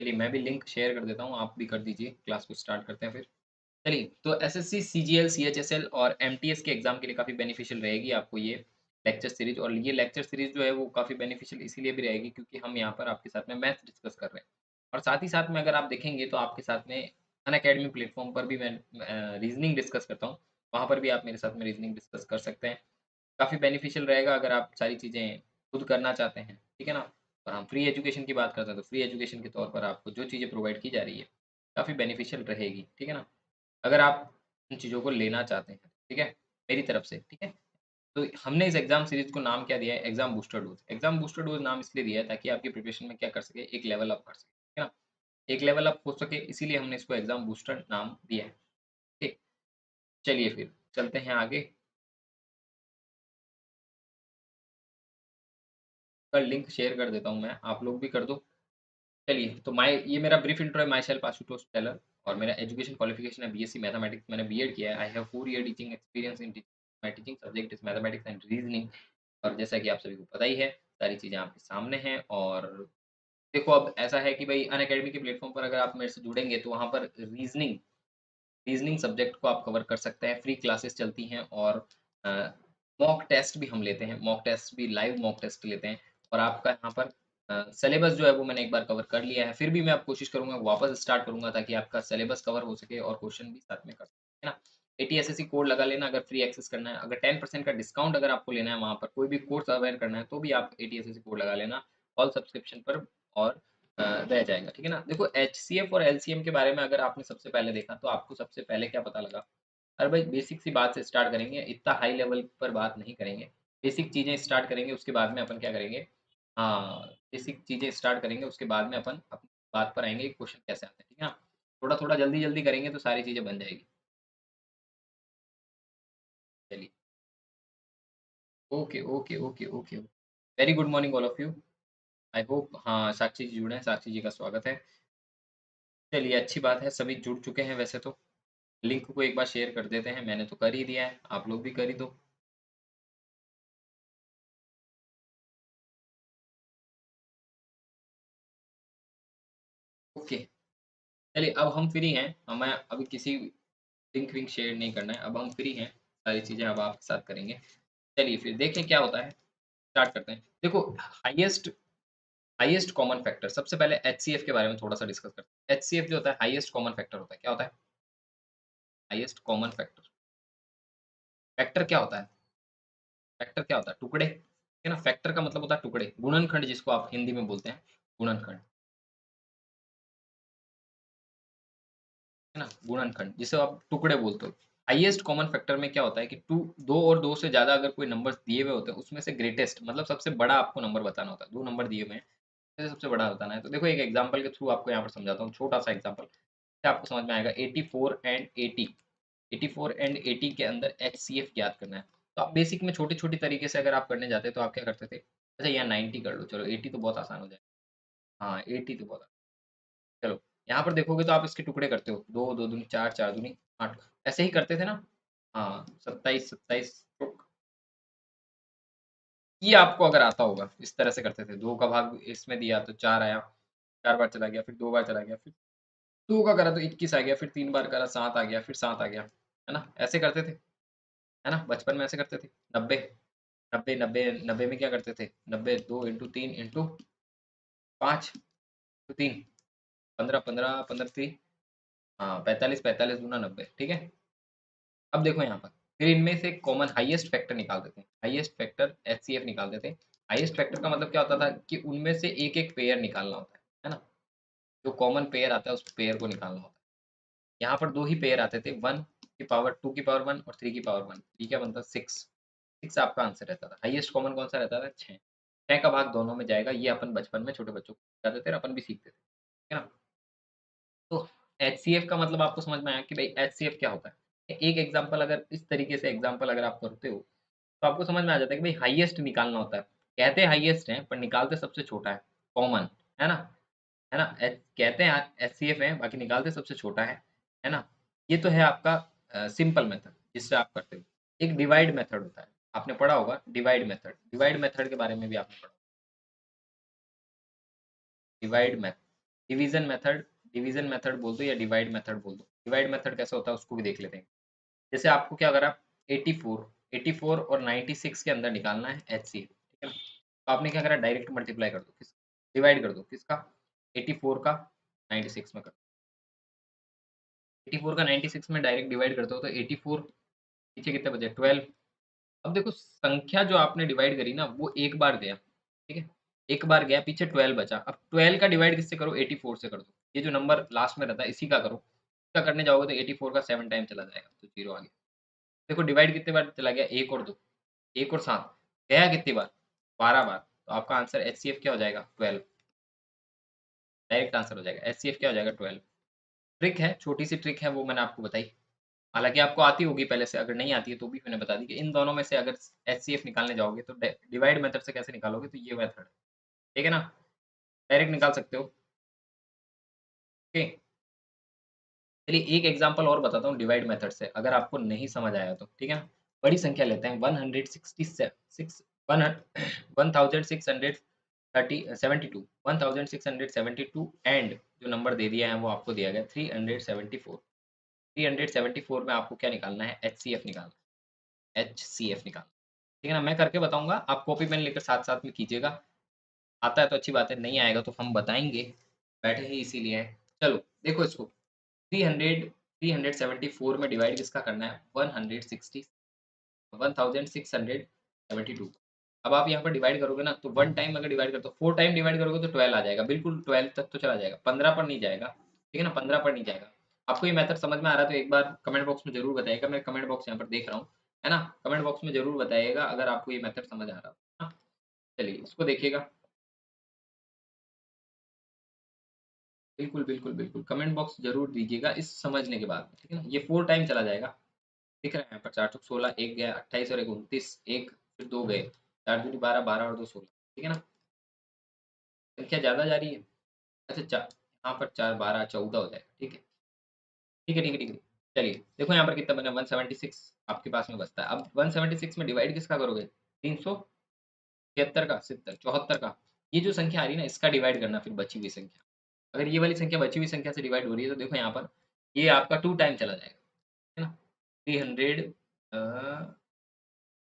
चलिए मैं भी लिंक शेयर कर देता हूँ, आप भी कर दीजिए, क्लास को स्टार्ट करते हैं फिर। चलिए, तो एसएससी, सीजीएल, सीएचएसएल और एमटीएस के एग्ज़ाम के लिए काफ़ी बेनिफिशियल रहेगी आपको ये लेक्चर सीरीज़, और ये लेक्चर सीरीज़ जो है वो काफ़ी बेनिफिशियल इसीलिए भी रहेगी क्योंकि हम यहाँ पर आपके साथ में मैथ्स डिस्कस कर रहे हैं। और साथ ही साथ में अगर आप देखेंगे तो आपके साथ में अनअकैडमी प्लेटफ़ॉर्म पर भी मैं रीज़निंग डिस्कस करता हूँ, वहाँ पर भी आप मेरे साथ में रीज़निंग डिस्कस कर सकते हैं। काफ़ी बेनिफिशियल रहेगा अगर आप सारी चीज़ें खुद करना चाहते हैं, ठीक है ना? और हम फ्री एजुकेशन की बात करते हैं तो फ्री एजुकेशन के तौर पर आपको जो चीज़ें प्रोवाइड की जा रही है, काफ़ी बेनिफिशियल रहेगी, ठीक है ना? अगर आप इन चीज़ों को लेना चाहते हैं, ठीक है? मेरी तरफ से, ठीक है? तो हमने इस एग्ज़ाम सीरीज़ को नाम क्या दिया है? Exam booster dose. Exam booster dose नाम इसलिए दिया है ताकि आपकी प्रिपरेशन में क्या कर सके, एक लेवल अप कर सके, ठीक है ना? एक लेवल अप हो सके इसीलिए हमने इसको एग्ज़ाम बूस्टर नाम दिया है, ठीक? चलिए फिर चलते हैं आगे। का लिंक शेयर कर देता हूँ मैं, आप लोग भी कर दो। चलिए, तो ये मेरा ब्रीफ इंट्रो है माय सेल्फ आशुतोष टेलर, और मेरा एजुकेशन क्वालिफिकेशन है बीएससी मैथमेटिक्स, मैंने बीएड किया है। I have 4 year teaching experience in teaching, my teaching subject is mathematics and reasoning. और जैसा कि आप सभी को पता ही है, सारी चीज़ें आपके सामने हैं। और देखो अब ऐसा है कि भई अनअकैडमी के प्लेटफ़ॉर्म पर अगर आप मेरे से जुड़ेंगे तो वहाँ पर रीज़निंग रीज़निंग सब्जेक्ट को आप कवर कर सकते हैं, फ्री क्लासेस चलती हैं। और अ, मॉक टेस्ट भी हम लेते हैं, मॉक टेस्ट भी लाइव मॉक टेस्ट लेते हैं। और आपका यहाँ पर सिलेबस जो है वो मैंने एक बार कवर कर लिया है, फिर भी मैं अब कोशिश करूँगा वापस स्टार्ट करूँगा ताकि आपका सिलेबस कवर हो सके और क्वेश्चन भी साथ में कर सकें, है ना? एटीएसएससी कोड लगा लेना अगर फ्री एक्सेस करना है, अगर 10% का डिस्काउंट अगर आपको लेना है वहाँ पर कोई भी कोर्स अवेयर करना है तो भी आप एटीएसएससी कोड लगा लेना ऑल सब्सक्रिप्शन पर। और रह जाएगा, ठीक है ना? देखो एचसीएफ और एलसीएम के बारे में अगर आपने सबसे पहले देखा तो आपको सबसे पहले क्या पता लगा? अरे भाई बेसिक सी बात से स्टार्ट करेंगे, इतना हाई लेवल पर बात नहीं करेंगे। बेसिक चीज़ें स्टार्ट करेंगे उसके बाद में अपन क्या करेंगे, हाँ, बेसिक चीज़ें स्टार्ट करेंगे उसके बाद में अपन अपनी बात पर आएँगे कि क्वेश्चन कैसे आते हैं, ठीक है ना? थोड़ा-थोड़ा जल्दी-जल्दी करेंगे तो सारी चीज़ें बन जाएगी। चलिए, okay, okay, okay, okay. Very good morning all of you. I hope हाँ, साक्षी जी जुड़े हैं, साक्षी जी का स्वागत है। चलिए अच्छी बात है, सभी जुड़ चुके हैं वैसे तो। लिंक को एक बार शेयर कर देते हैं, मैंने तो कर ही दिया है, आप लोग भी कर ही दो। ओके, चलिए अब हम फ्री हैं, हमें अभी किसी लिंक विंक शेयर नहीं करना है, अब हम फ्री हैं, सारी चीज़ें अब आपके साथ करेंगे। चलिए फिर देखें क्या होता है, स्टार्ट करते हैं। देखो हाईएस्ट हाईएस्ट कॉमन फैक्टर, सबसे पहले एचसीएफ के बारे में थोड़ा-सा डिस्कस करते हैं। एचसीएफ जो होता है हाईएस्ट कॉमन फैक्टर होता है, क्या होता है? Highest common factor. फैक्टर क्या होता है? फैक्टर क्या होता है? टुकड़े, है ना? फैक्टर का मतलब होता है टुकड़े, गुणनखंड जिसको आप हिंदी में बोलते हैं, गुणनखंड, है ना? गुणनखंड, जिसे आप टुकड़े बोलते हो। हाईएस्ट कॉमन फैक्टर में क्या होता है कि 2 और 2 से ज़्यादा अगर कोई नंबर्स दिए हुए होते हैं, उसमें से ग्रेटेस्ट मतलब सबसे बड़ा आपको नंबर बताना होता है। 2 नंबर दिए हुए हैं, उसमें से सबसे बड़ा बताना है। तो देखो एक एग्ज़ाम्पल के थ्रू आपको यहाँ पर समझाता हूँ, छोटा-सा एग्ज़ाम्पल, इससे आपको समझ में आएगा। 84 एंड 80, 84 एंड 80 के अंदर एचसीएफ ज्ञात करना है। तो आप बेसिक में छोटी-छोटी तरीके से अगर आप करने जाते तो आप क्या करते थे? अच्छा यहाँ 90 कर लो, चलो 80 तो बहुत आसान हो जाएगा। हाँ, 80 तो बहुत चलो, यहाँ पर देखोगे तो आप इसके टुकड़े करते हो, 2, 2 दूनी 4, 4 दूनी 8, ऐसे ही करते थे ना? हाँ, 27, 27 तो ये आपको अगर आता होगा, इस तरह से करते थे, 2 का भाग इसमें दिया तो 4 आया, 4 बार चला गया, फिर 2 बार चला गया, फिर 2 का करा तो 21 आ गया, फिर 3 बार करा 7 आ गया, फिर 7 आ गया, है ना? ऐसे करते थे, है ना? बचपन में ऐसे करते थे। 90, 90, 90, 90 में क्या करते थे? 90 2 इंटू 3 इंटू 5 इंटू 3 15, 15, 15 3 हाँ, 45, 45 दूना 90, ठीक है? अब देखो यहाँ पर, फिर इनमें से कॉमन हाईएस्ट फैक्टर निकाल देते हैं। हाईएस्ट फैक्टर एचसीएफ निकाल देते हैं। हाईएस्ट फैक्टर का मतलब क्या होता था कि उनमें से एक-एक पेयर निकालना होता है ना? जो कॉमन पेयर आता है उस पेयर को निकालना होता है। यहाँ पर 2 ही पेयर आते थे, 1 की पावर 2 की पावर 1 और 3 की पावर 1। 3 क्या बनता है 6, 6 आपका आंसर रहता था। हाईएस्ट कॉमन कौन-सा रहता था? 6। 6 का भाग दोनों में जाएगा, ये अपन बचपन में छोटे बच्चों को सिखाते थे और अपन भी सीखते थे, है ना? तो एचसीएफ का मतलब आपको समझ में आया कि भाई एचसीएफ क्या होता है। एक एग्जांपल अगर इस तरीके से एग्जांपल अगर आप करते हो, तो आपको समझ में आ जाता है कि भाई हाईएस्ट निकालना होता है। कहते हैं हाईएस्ट है, पर निकालते सबसे छोटा है, कॉमन, है ना? है ना? कहते हैं एचसीएफ है, बाकी निकालते सबसे छोटा है ना? ये तो है आपका सिंपल मेथड जिससे आप करते हो। एक डिवाइड मेथड होता है, आपने पढ़ा होगा डिवाइड मेथड। डिवाइड मेथड के बारे में भी आपने पढ़ा, डिवाइड मेथड। डिवीजन मेथड बोल दो या डिवाइड मेथड बोल दो। डिवाइड मेथड कैसे होता है उसको भी देख लेते हैं। जैसे आपको क्या करा, 84 और 96 के अंदर निकालना है HCF, ठीक है ना। तो आपने क्या करा, डायरेक्ट मल्टीप्लाई कर दो, किस डिवाइड कर दो, किसका 84 का 96 में कर, 84 का 96 में डायरेक्ट डिवाइड करते हो तो 84 पीछे कितने बचे 12। अब देखो संख्या जो आपने डिवाइड करी ना वो एक बार गया, ठीक है, एक बार गया, पीछे 12 बचा। अब 12 का डिवाइड किससे करो, 84 से कर दो। ये जो नंबर लास्ट में रहता है इसी का करो, इसका करने जाओगे तो 84 का 7 टाइम चला जाएगा तो 0 आ गया। देखो डिवाइड कितने बार चला गया, 1 और 2, 1 और 7 गया कितनी बार, 12 बार। तो आपका आंसर HCF क्या हो जाएगा 12, डायरेक्ट आंसर हो जाएगा HCF क्या हो जाएगा 12। ट्रिक है, छोटी सी ट्रिक है, वो मैंने आपको बताई। हालाँकि आपको आती होगी पहले से, अगर नहीं आती है तो भी मैंने बता दी कि इन दोनों में से अगर HCF निकालने जाओगे तो डिवाइड मेथड से कैसे निकालोगे, तो ये मेथड है, ठीक है ना, डायरेक्ट निकाल सकते हो। ओके, चलिए एक एग्जांपल और बताता हूँ डिवाइड मेथड से, अगर आपको नहीं समझ आया तो, ठीक है ना। बड़ी संख्या लेते हैं 166 1672 एंड जो नंबर दे दिया है वो आपको दिया गया 374। 374 में आपको क्या निकालना है, HCF निकालना है, HCF निकालना, ठीक है ना। मैं करके बताऊंगा, आप कॉपी पेन लेकर साथ साथ में कीजिएगा। आता है तो अच्छी बात है, नहीं आएगा तो हम बताएंगे, बैठे ही इसीलिए हैं। चलो देखो इसको, 374 में डिवाइड किसका करना है, 1672। अब आप यहाँ पर डिवाइड करोगे ना तो वन टाइम अगर डिवाइड करते हो, 4 टाइम डिवाइड करोगे तो 12 आ जाएगा, बिल्कुल 12 तक तो चला जाएगा, 15 पर नहीं जाएगा, ठीक है ना, 15 पर नहीं जाएगा। आपको ये मेथड समझ में आ रहा है तो एक बार कमेंट बॉक्स में जरूर बताइएगा, मैं कमेंट बॉक्स यहाँ पर देख रहा हूँ, है ना। कमेंट बॉक्स में जरूर बताइएगा अगर आपको ये मेथड समझ आ रहा हो, हाँ। चलिए इसको देखिएगा, बिल्कुल बिल्कुल बिल्कुल कमेंट बॉक्स जरूर दीजिएगा इस समझने के बाद, ठीक है ना। ये 4 टाइम चला जाएगा, दिख रहा है यहाँ पर, 4 चौक 16, एक गया 28 और एक 29, एक फिर 2 गए, 4 दूनी 12, 12 और 2 16, ठीक है ना। संख्या ज्यादा जा रही है, अच्छा चार, यहाँ पर 4 12 14 हो जाएगा, ठीक है, ठीक है, ठीक है, ठीक है। चलिए देखो यहाँ पर कितना बना, 176 आपके पास में बचता है। अब 176 में डिवाइड किसका करोगे, 376 का 70 74 का, ये जो संख्या आ रही है ना इसका डिवाइड करना फिर बची हुई संख्या। अगर ये वाली संख्या बची हुई संख्या से डिवाइड हो रही है तो देखो यहाँ पर ये आपका 2 टाइम चला जाएगा, है ना। 300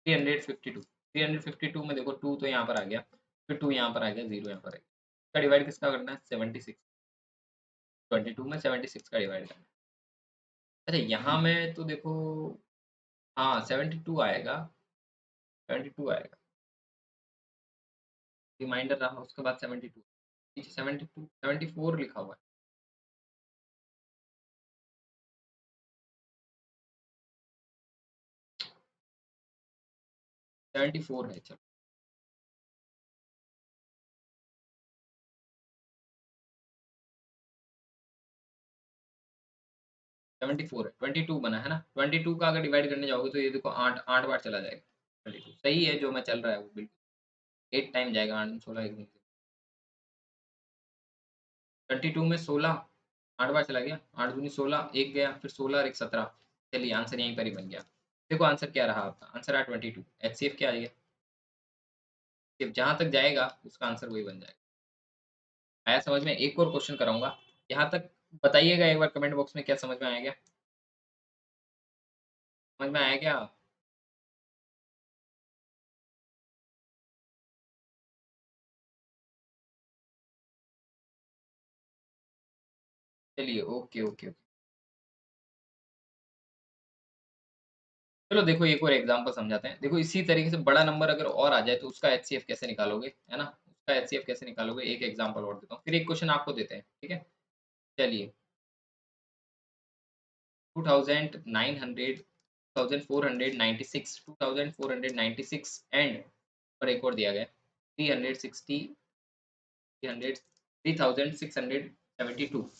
352, 352 में देखो 2 तो यहाँ पर आ गया, फिर 2 यहाँ पर आ गया, 0 यहाँ पर आ गया। इसका डिवाइड किसका करना है, 76, 22 में 76 का डिवाइड करना है। अच्छा यहाँ में तो देखो, हाँ 72 आएगा, 72 आएगा, रिमाइंडर रहा उसके बाद 72, पीछे 72 74 लिखा हुआ है, 74 है, चलो 74 है, 22 बना है ना, 22 का अगर डिवाइड करने जाओगे तो ये देखो 8 8 बार चला जाएगा, 22 सही है, जो मैं चल रहा है वो बिल्कुल 8 टाइम जाएगा, 8 16 एक दिन, 22 में 16 8 बार चला गया, 8 दूनी 16, एक गया, फिर 16 और एक 17। चलिए आंसर यहीं पर ही बन गया। देखो आंसर क्या रहा आपका, आंसर आया 22, HCF क्या आएगा, सिर्फ जहाँ तक जाएगा उसका आंसर वही बन जाएगा। आया समझ में, एक और क्वेश्चन कराऊंगा, यहाँ तक बताइएगा एक बार कमेंट बॉक्स में, क्या समझ में आया क्या, समझ में आया क्या। चलिए ओके ओके ओके। चलो देखो एक और एग्जांपल समझाते हैं, देखो इसी तरीके से बड़ा नंबर अगर और आ जाए तो उसका HCF कैसे निकालोगे, है ना, उसका HCF कैसे निकालोगे, एक एग्जांपल और देता हूँ, फिर एक क्वेश्चन आपको देते हैं, ठीक है। चलिए 2900 1496 2496 एंड और एक और दिया गया 360 300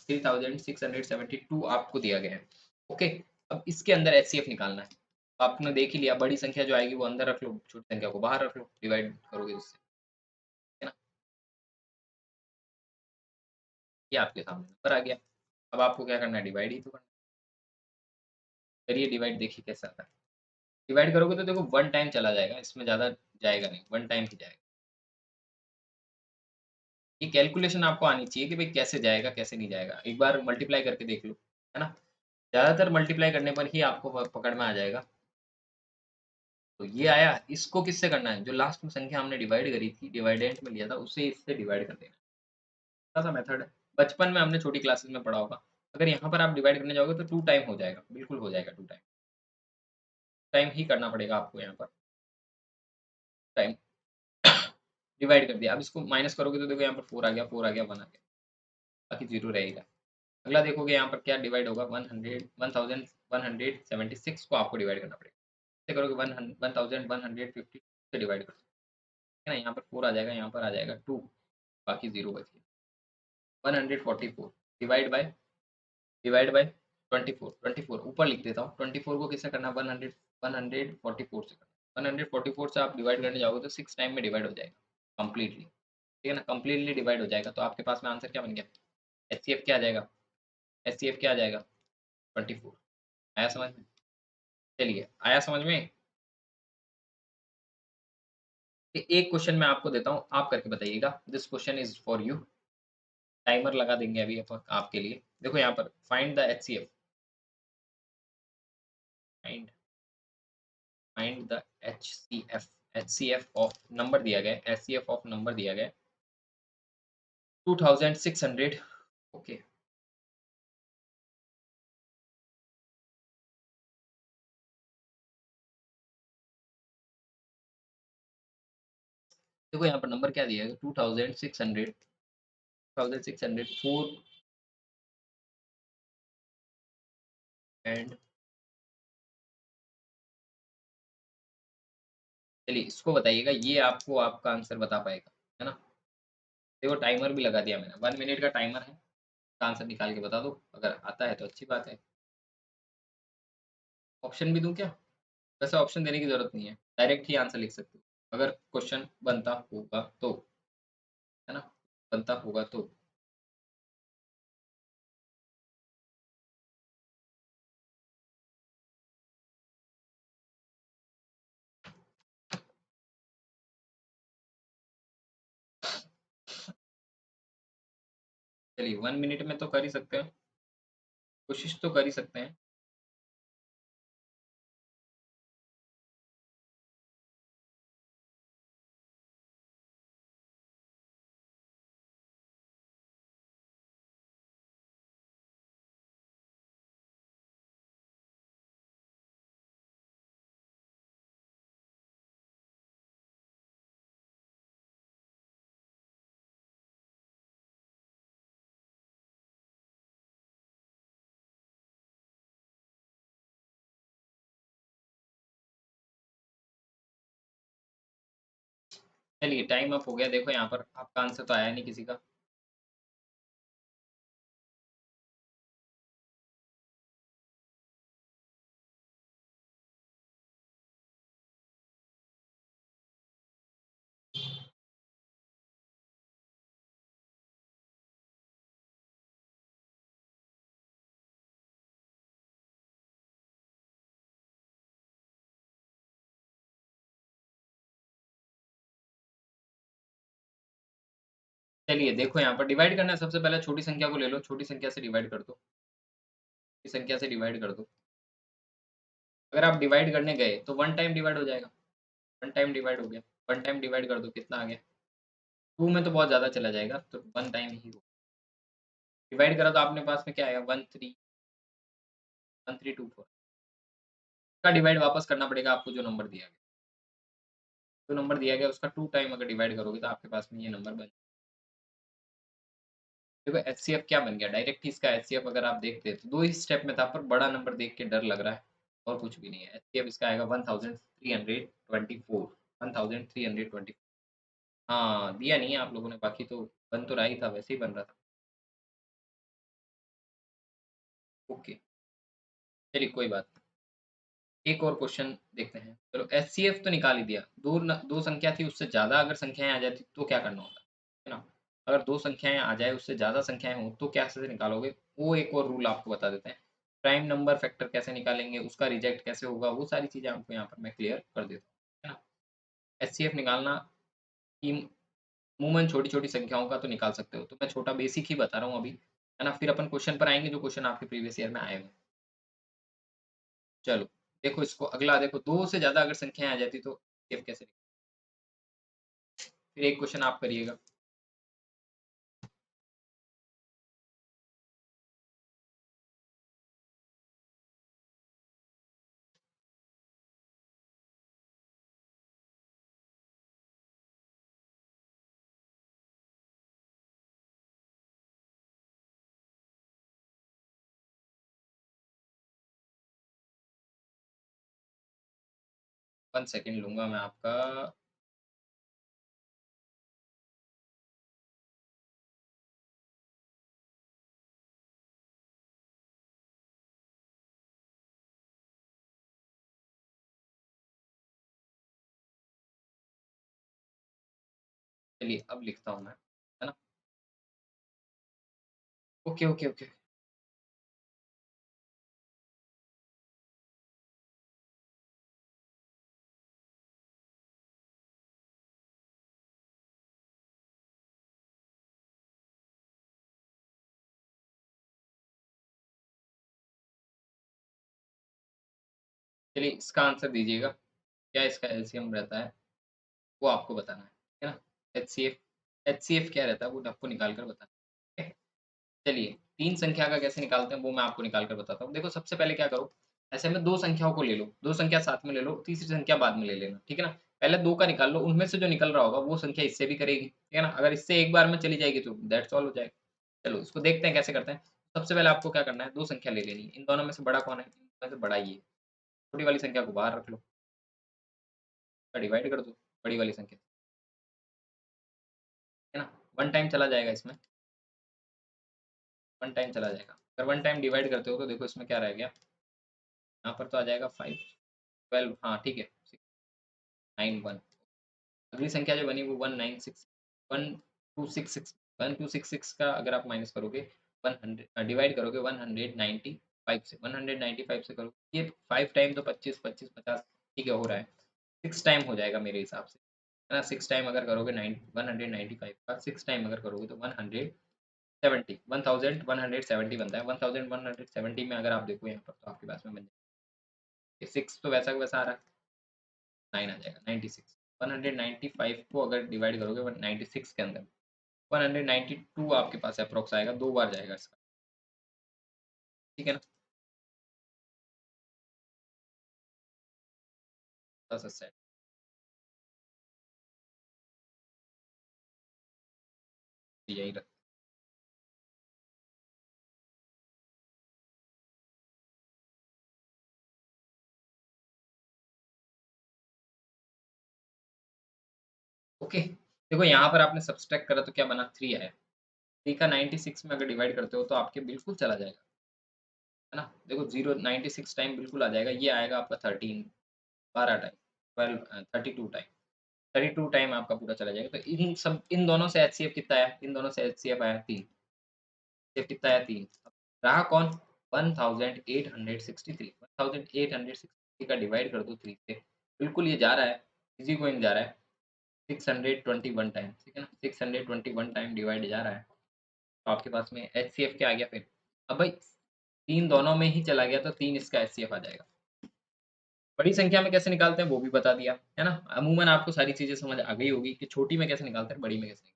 3672 आपको दिया गया है, ओके। अब इसके अंदर HCF निकालना है, आपने देख ही लिया, बड़ी संख्या जो आएगी वो अंदर रख लो, छोटी संख्या को बाहर रख लो, डिवाइड करोगे उससे, है ना। ये आपके सामने नंबर आ गया, अब आपको क्या करना है, डिवाइड ही तो करना है। करिए डिवाइड, देखिए कैसा आता है। डिवाइड करोगे तो देखो वन टाइम चला जाएगा, इसमें ज़्यादा जाएगा नहीं, वन टाइम ही जाएगा। ये कैलकुलेशन आपको आनी चाहिए कि भाई कैसे जाएगा, कैसे नहीं जाएगा। एक बार मल्टीप्लाई करके देख लो, है ना? ज़्यादातर मल्टीप्लाई करने पर ही आपको पकड़ में आ जाएगा। तो ये आया, इसको किससे करना है? जो लास्ट में संख्या हमने डिवाइड करी थी, डिवाइडेंड में लिया था, उसे इससे डिवाइड कर देना है। छोटा-सा मेथड है। बचपन में हमने छोटी क्लासेस में पढ़ा होगा। अगर यहाँ पर आप डिवाइड करने जाओगे तो 2 टाइम हो जाएगा, बिल्कुल हो जाएगा 2 टाइम। टाइम ही करना पड़ेगा आपको यहाँ पर, टाइम डिवाइड कर दिया। अब इसको माइनस करोगे तो देखो यहाँ पर 4 आ गया, 4 आ गया, 1 आ गया, बाकी 0 रहेगा। अगला देखोगे यहाँ पर क्या डिवाइड होगा, 100 1176 को आपको डिवाइड करना पड़ेगा। कैसे करोगे, 1150 से डिवाइड करो, है ना? यहाँ पर 4 आ जाएगा, यहाँ पर आ जाएगा 2, बाकी 0 बच गया। 144 डिवाइड बाय 24 ऊपर लिख देता हूँ। 24 को किससे करना है, 144 से करना है। 144 से आप डिवाइड करने जाओगे तो 6 टाइम में डिवाइड हो जाएगा कंप्लीटली, ठीक है ना? कंप्लीटली डिवाइड हो जाएगा तो आपके पास में आंसर क्या बन गया? एचसीएफ क्या आ जाएगा? एचसीएफ क्या आ जाएगा? 24। आया समझ में? चलिए, आया समझ में? एक क्वेश्चन मैं आपको देता हूँ, आप करके बताइएगा। This question is for you. Timer लगा देंगे अभी आपके लिए। देखो यहाँ पर find the HCF, find find the HCF, HCF of number दिया गया है, एचसीएफ ऑफ नंबर दिया गया है 2600। ओके, देखो यहाँ पर नंबर क्या दिया है, 2600, 2604 एंड, चलिए इसको बताइएगा, ये आपको आपका आंसर बता पाएगा, है ना? देखो टाइमर भी लगा दिया मैंने, 1 मिनट का टाइमर है। आंसर निकाल के बता दो, अगर आता है तो अच्छी बात है। ऑप्शन भी दूं क्या? वैसे ऑप्शन देने की जरूरत नहीं है, डायरेक्ट ही आंसर लिख सकते हो अगर क्वेश्चन बनता होगा तो, है ना? बनता होगा तो। चलिए 1 मिनट में तो कर ही सकते हैं, कोशिश तो कर ही सकते हैं। चलिए टाइम अप हो गया, देखो यहाँ पर आपका आंसर तो आया नहीं किसी का। चलिए देखो यहाँ पर डिवाइड करना है, सबसे पहले छोटी संख्या को ले लो, छोटी संख्या से डिवाइड कर दो, छोटी संख्या से डिवाइड कर दो। अगर आप डिवाइड करने गए तो 1 टाइम डिवाइड हो जाएगा, 1 टाइम डिवाइड हो गया, 1 टाइम डिवाइड कर दो, कितना आ गया? 2 में तो बहुत ज़्यादा चला जाएगा, तो 1 टाइम ही हो। डिवाइड करा तो आपने पास में क्या आएगा, 1324 का डिवाइड वापस करना पड़ेगा आपको, जो नंबर दिया गया, जो नंबर दिया गया उसका 2 टाइम अगर डिवाइड करोगे तो आपके पास में ये नंबर बन। देखो एचसीएफ क्या बन गया, डायरेक्ट ही इसका एचसीएफ अगर आप देखते तो 2 ही स्टेप में था, पर बड़ा नंबर देख के डर लग रहा है और कुछ भी नहीं है। एचसीएफ इसका आएगा 1324, 1324। हाँ, दिया नहीं है आप लोगों ने, बाकी तो बन तो रहा ही था, वैसे ही बन रहा था। ओके, चलिए कोई बात नहीं। एक और क्वेश्चन देखते हैं। चलो एचसीएफ तो निकाल ही दिया, दो संख्या थी, उससे ज़्यादा अगर संख्याएँ आ जाती तो क्या करना होता? है ना? अगर 2 संख्याएँ आ जाए, उससे ज़्यादा संख्याएँ हों तो कैसे निकालोगे? वो एक और रूल आपको बता देते हैं। प्राइम नंबर फैक्टर कैसे निकालेंगे, उसका रिजेक्ट कैसे होगा, वो सारी चीज़ें आपको यहाँ पर मैं क्लियर कर देता हूँ। है ना? एचसीएफ निकालना, कीम अमूमन छोटी-छोटी संख्याओं का तो निकाल सकते हो। तो मैं छोटा बेसिक ही बता रहा हूँ अभी, है ना? फिर अपन क्वेश्चन पर आएँगे जो क्वेश्चन आपके प्रीवियस ईयर में आए हुए हैं। चलो, देखो इसको अगला देखो 2 से ज़्यादा अगर संख्याएँ आ जाती तो एफ कैसे फिर एक क्वेश्चन आप करिएगा। वन सेकंड लूँगा मैं आपका। चलिए अब लिखता हूँ मैं, है ना? Okay, okay, okay. चलिए इसका आंसर दीजिएगा। क्या इसका एलसीएम रहता है? वो आपको बताना है ना? एचसीएफ एचसीएफ क्या रहता है वो आपको निकाल कर बताना है। चलिए, 3 संख्या का कैसे निकालते हैं वो मैं आपको निकाल कर बताता हूँ। देखो सबसे पहले क्या करो, ऐसे में 2 संख्याओं को ले लो, 2 संख्या साथ में ले लो, तीसरी संख्या बाद में ले लेना, ठीक है ना? पहले 2 का निकाल लो, उनमें से जो निकल रहा होगा वो संख्या इससे भी करेगी, ठीक है ना? अगर इससे एक बार में चली जाएगी तो दैट्स ऑल हो जाएगा। चलो इसको देखते हैं कैसे करते हैं। सबसे पहले आपको क्या करना है 2 संख्या ले लेनी है, इन दोनों में से बड़ा कौन है? इनमें से बड़ा ये है। छोटी वाली संख्या को बाहर रख लो, इसका डिवाइड कर दो, बड़ी वाली संख्या, है ना? 1 टाइम चला जाएगा इसमें, 1 टाइम चला जाएगा। अगर 1 टाइम डिवाइड करते हो तो देखो इसमें क्या रह गया, यहाँ पर तो आ जाएगा 5, 12 हाँ, ठीक है, 6, 9, 1 अगली संख्या जो बनी वो 196 1266 1266 का अगर आप माइनस करोगे 100 डिवाइड करोगे 195 से 195 से करोगे ये 5 टाइम तो 25 25 50 ठीक है हो रहा है 6 टाइम हो जाएगा मेरे हिसाब से है ना 6 टाइम अगर करोगे 195 का 6 टाइम अगर करोगे तो 170 1170 बनता है 1170 में अगर आप देखो यहाँ पर तो आपके पास में बन जाएगा 6 तो वैसा का वैसा आ रहा है 9 आ जाएगा 96 195 को अगर डिवाइड करोगे 196 के अंदर 192 आपके पास अप्रोक्स आएगा 2 बार जाएगा इसका ठीक है ना बस सेट यही रख ओके देखो यहाँ पर आपने सब्सट्रैक्ट करा तो क्या बना 3 आया 3 का 96 में अगर डिवाइड करते हो तो आपके बिल्कुल चला जाएगा है ना देखो 0 96 टाइम बिल्कुल आ जाएगा ये आएगा आपका 13 12 टाइम 12 32 टाइम 32 टाइम आपका पूरा चला जाएगा तो इन दोनों से एचसीएफ कितना आया इन दोनों से एचसीएफ आया 3 ये कितना आया 3 रहा कौन 1863 1863 का डिवाइड कर दो 3 से बिल्कुल ये जा रहा है इजी गोइंग जा रहा है 621 टाइम ठीक है ना 621 टाइम डिवाइड जा रहा है तो आपके पास में एचसीएफ क्या आ गया फिर अब भाई 3 दोनों में ही चला गया तो 3 इसका एचसीएफ आ जाएगा बड़ी संख्या में कैसे निकालते हैं वो भी बता दिया है ना अमूमन आपको सारी चीजें समझ आ गई होगी कि छोटी में कैसे निकालते हैं बड़ी में कैसे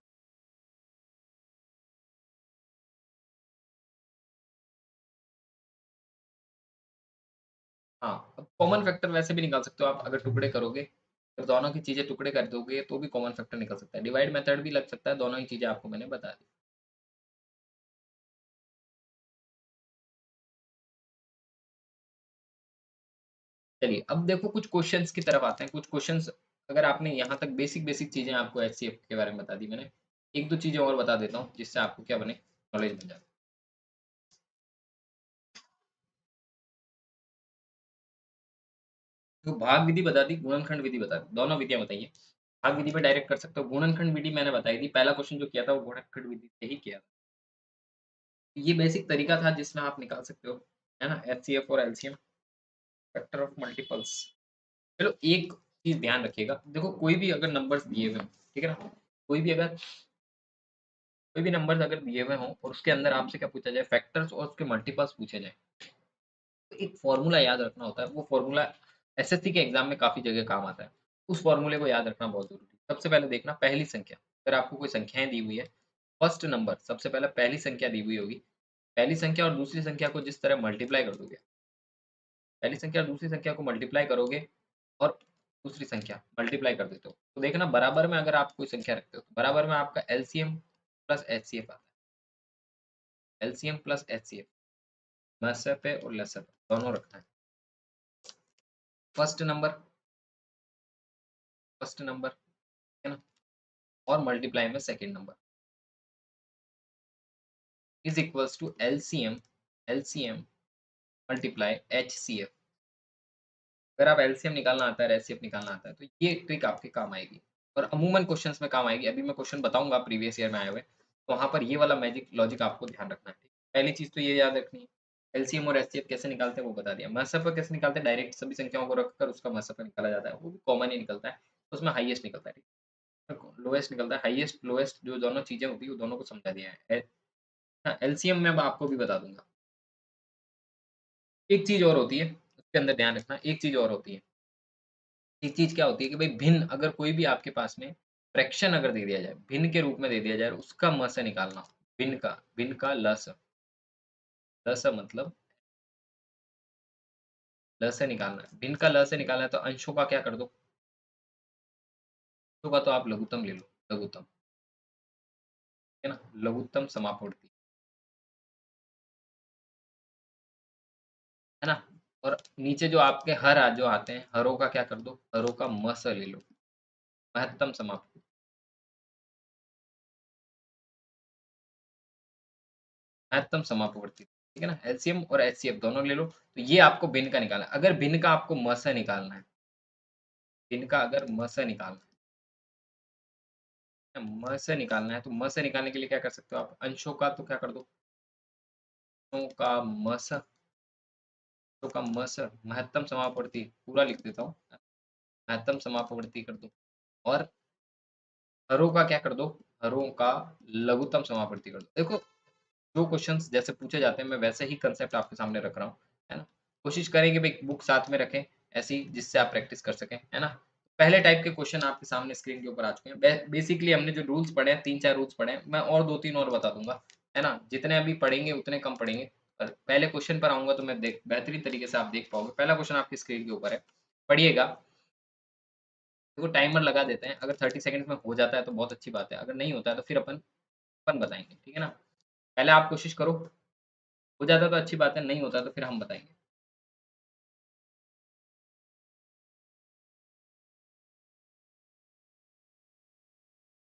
हाँ, अब कॉमन फैक्टर वैसे भी निकाल सकते हो आप अगर टुकड़े करोगे, तो दोनों की चीज़ें टुकड़े कर दोगे तो भी कॉमन फैक्टर निकल सकता है। डिवाइड मेथड भी लग सकता है, दोनों ही चीज़ें आपको मैंने बता दी। चलिए, अब देखो कुछ क्वेश्चन्स की तरफ आते हैं। कुछ क्वेश्चन्स अगर आपने यहाँ तक बेसिक-बेसिक चीज़ें आपको एचसीएफ के बारे में बता दी मैंने। 1-2 चीज़ें और बता देता हूँ, जिससे आपको क्या बने नॉलेज बन जाए। तो भाग विधि बता दी, गुणनखंड विधि बता दी, दोनों विधियाँ बताइए। भाग विधि पे डायरेक्ट कर सकते हो, गुणनखंड विधि मैंने बताई थी। पहला क्वेश्चन जो किया था वो गुणनखंड विधि से ही किया था। ये बेसिक तरीका था जिसमें आप निकाल सकते हो, है ना? एचसीएफ और एलसीएम फैक्टर ऑफ मल्टीपल्स चलो एक चीज ध्यान रखिएगा देखो कोई भी अगर नंबर्स दिए हुए हैं ठीक है ना कोई भी नंबर्स अगर दिए हुए हों और उसके अंदर आपसे क्या पूछा जाए, फैक्टर्स और उसके मल्टीपल्स पूछे जाए, तो एक फॉर्मूला याद रखना होता है। वो फॉर्मूला एसएससी के एग्जाम में काफ़ी जगह काम आता है। उस फॉर्मूले को याद रखना बहुत ज़रूरी है। सबसे पहले देखना पहली संख्या, अगर आपको कोई संख्याएँ दी हुई है, फर्स्ट नंबर सबसे पहले पहली संख्या दी हुई होगी, पहली संख्या और दूसरी संख्या को जिस तरह मल्टीप्लाई कर दोगे, पहली संख्या और दूसरी संख्या को मल्टीप्लाई करोगे और दूसरी संख्या मल्टीप्लाई कर देते हो, तो देखना बराबर में अगर आप कोई संख्या रखते हो, तो बराबर में आपका एलसीएम प्लस एचसीएफ आता है। एलसीएम प्लस एचसीएफ, मसफ पे और लसफ दोनों रखना है। फर्स्ट नंबर, फर्स्ट नंबर है ना, और मल्टीप्लाई में second number is equals to LCM, LCM multiply HCF. अगर आप एलसीएम निकालना आता है, एचसीएफ निकालना आता है, तो ये ट्रिक आपके काम आएगी और अमूमन क्वेश्चंस में काम आएगी। अभी मैं क्वेश्चन बताऊंगा प्रीवियस ईयर में आए हुए, तो वहां पर ये वाला मैजिक लॉजिक आपको ध्यान रखना है। पहली चीज तो ये याद रखनी है, एलसीएम और एचसीएफ कैसे निकालते हैं वो बता दिया। मसफ कैसे निकालते हैं, डायरेक्ट सभी संख्याओं को रखकर उसका मसफ निकाला जाता है, वो भी कॉमन ही निकलता है, उसमें हाईएस्ट निकलता है, लोएस्ट निकलता है, हाईएस्ट लोएस्ट जो दोनों चीजें होती है वो दोनों को समझा दिया है। एलसीएम में अब आपको भी बता दूंगा। एक चीज और होती है, उसके अंदर ध्यान रखना, एक चीज और होती है। एक चीज क्या होती है कि भाई भिन्न, अगर कोई भी आपके पास में फ्रैक्शन अगर दे दिया जाए, भिन्न के रूप में दे दिया जाए, उसका म से निकालना। भिन्न का ल से मतलब ल से निकालना है। भिन्न का ल से निकालना है तो अंशों का क्या कर दो, अंशों का तो आप लघुत्तम ले लो, लघुत्तम है ना, लघुत्तम समापवर्ती है ना। और नीचे जो आपके हर जो आते हैं, हरों का क्या कर दो, हरों का म से ले लो, महत्तम समापवर्ती, महत्तम समापवर्ती, ठीक है ना। एलसीएम और एचसीएफ दोनों ले लो, तो ये आपको भिन्न का निकालना है। अगर भिन्न का आपको म से निकालना है, भिन्न का अगर म से निकालना है, म से निकालना है, तो म से निकालने के लिए क्या कर सकते हो आप, अंशों का तो क्या कर दो, अंशों का म से, अंशों का म से महत्तम समापवर्ती पूरा लिख देता हूँ, महत्तम समापवर्ती कर दो, और हरों का क्या कर दो, हरों का लघुत्तम समापवर्ती कर दो। देखो, जो क्वेश्चंस जैसे पूछे जाते हैं मैं वैसे ही कंसेप्ट आपके सामने रख रहा हूँ, है ना। कोशिश करेंगे भाई बुक साथ में रखें ऐसी, जिससे आप प्रैक्टिस कर सकें, है ना। पहले टाइप के क्वेश्चन आपके सामने स्क्रीन के ऊपर आ चुके हैं। बेसिकली हमने जो रूल्स पढ़े हैं, 3-4 रूल्स पढ़े हैं, मैं और 2-3 और बता दूंगा, है ना। जितने अभी पढ़ेंगे उतने कम पढ़ेंगे, पर पहले क्वेश्चन पर आऊंगा तो मैं देख बेहतरीन तरीके से आप देख पाओगे। पहला क्वेश्चन आपकी स्क्रीन के ऊपर है, पढ़िएगा। देखो टाइमर लगा देते हैं, अगर 30 सेकंड्स में हो जाता है तो बहुत अच्छी बात है, अगर नहीं होता है तो फिर अपन अपन बताएंगे, ठीक है ना। पहले आप कोशिश करो, हो जाता तो अच्छी बात है, नहीं होता तो फिर हम बताएँगे।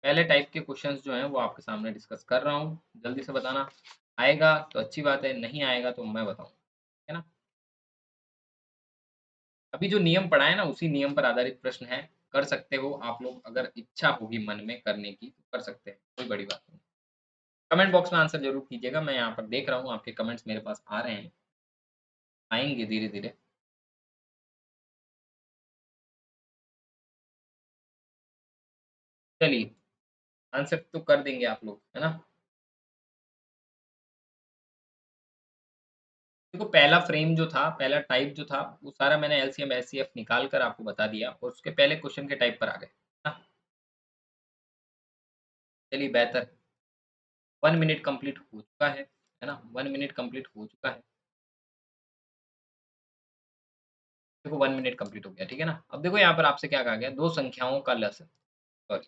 पहले टाइप के क्वेश्चंस जो हैं वो आपके सामने डिस्कस कर रहा हूँ, जल्दी से बताना। आएगा तो अच्छी बात है, नहीं आएगा तो मैं बताऊँ, है ना? अभी जो नियम पढ़ा है ना उसी नियम पर आधारित प्रश्न है, कर सकते हो आप लोग, अगर इच्छा होगी मन में करने की तो कर सकते हैं, कोई बड़ी बात नहीं। कमेंट बॉक्स में आंसर ज़रूर कीजिएगा, मैं यहाँ पर देख रहा हूँ आपके कमेंट्स मेरे पास आ रहे हैं, आएँगे धीरे-धीरे। चलिए, आंसर तो कर देंगे आप लोग, है ना? देखो पहला फ्रेम जो था, पहला टाइप जो था, वो सारा मैंने एलसीएम एचसीएफ निकाल कर आपको बता दिया और उसके पहले क्वेश्चन के टाइप पर आ गए, ना। चलिए बेहतर, 1 मिनट कंप्लीट हो चुका है ना, 1 मिनट कंप्लीट हो चुका है। देखो 1 मिनट कंप्लीट हो गया, ठीक है ना। अब देखो यहाँ पर आपसे क्या कहा गया, दो संख्याओं का लस, सॉरी,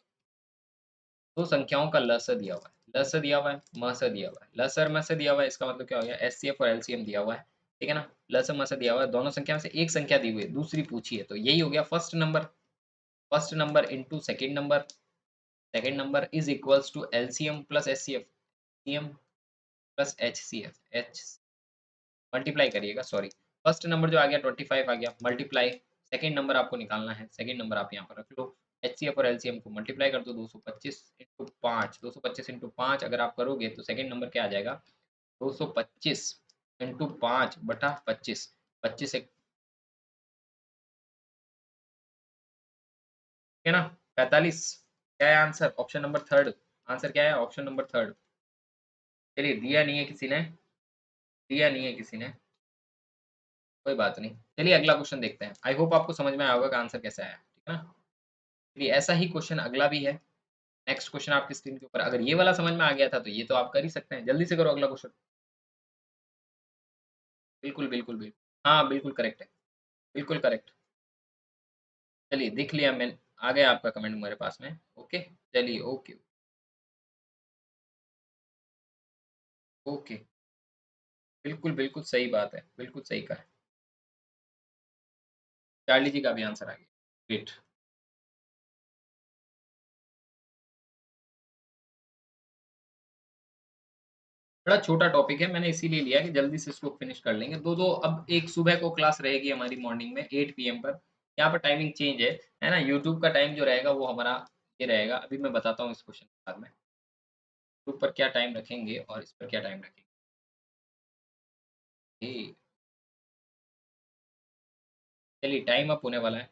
दो संख्याओं का लस दिया हुआ है, लस दिया हुआ है, म से दिया हुआ है, लस और म से दिया हुआ है, इसका मतलब क्या हो गया, एचसीएफ और एलसीएम दिया हुआ है, ठीक है ना। लस और म से दिया हुआ है, दोनों संख्या में से एक संख्या दी हुई है, दूसरी पूछी है, तो यही हो गया first number, first number into second number, second number is equals to LCM plus HCF, M plus HCF, H multiply करिएगा, सॉरी। फर्स्ट नंबर जो आ गया 25 आ गया, मल्टीप्लाई, सेकंड नंबर आपको निकालना है, सेकंड नंबर आप यहाँ पर रख लो, एचसीएफ और एलसीएम को मल्टीप्लाई कर दो, 225 इंटू 5, 225 इंटू 5 अगर आप करोगे तो सेकंड नंबर क्या आ जाएगा, 225 इंटू 5 बटा 25, 25 एक, है ना, 45, क्या है answer? Option number third. Answer क्या है? Option number third. चलिए, दिया नहीं है किसी ने, दिया नहीं है किसी ने, कोई बात नहीं। चलिए अगला क्वेश्चन देखते हैं। आई होप आपको समझ में आया होगा कि आंसर कैसे आया, ठीक है ना? चलिए ऐसा ही क्वेश्चन अगला भी है। नेक्स्ट क्वेश्चन आपकी स्क्रीन के ऊपर, अगर ये वाला समझ में आ गया था तो ये तो आप कर ही सकते हैं। जल्दी से करो अगला क्वेश्चन। बिल्कुल, बिल्कुल, बिल्कुल। हाँ, बिल्कुल करेक्ट है। बिल्कुल करेक्ट। चलिए देख लिया मैंने, आ गया आपका कमेंट मेरे पास में। ओके, चलिए ओके, ओके। बिल्कुल, बिल्कुल सही बात है। बिल्कुल सही कहा है। चार्ली जी का भी आंसर आ गया। ग्रेट। बड़ा छोटा टॉपिक है, मैंने इसीलिए लिया कि जल्दी से इसको फिनिश कर लेंगे। 2-2 अब एक सुबह को क्लास रहेगी हमारी मॉर्निंग में 8 पीएम पर। यहाँ पर टाइमिंग चेंज है ना? यूट्यूब का टाइम जो रहेगा वो हमारा ये रहेगा। अभी मैं बताता हूँ इस क्वेश्चन के बाद में। यूट्यूब पर क्या टाइम रखेंगे और इस पर क्या टाइम रखेंगे। ये चलिए टाइम अप होने वाला है।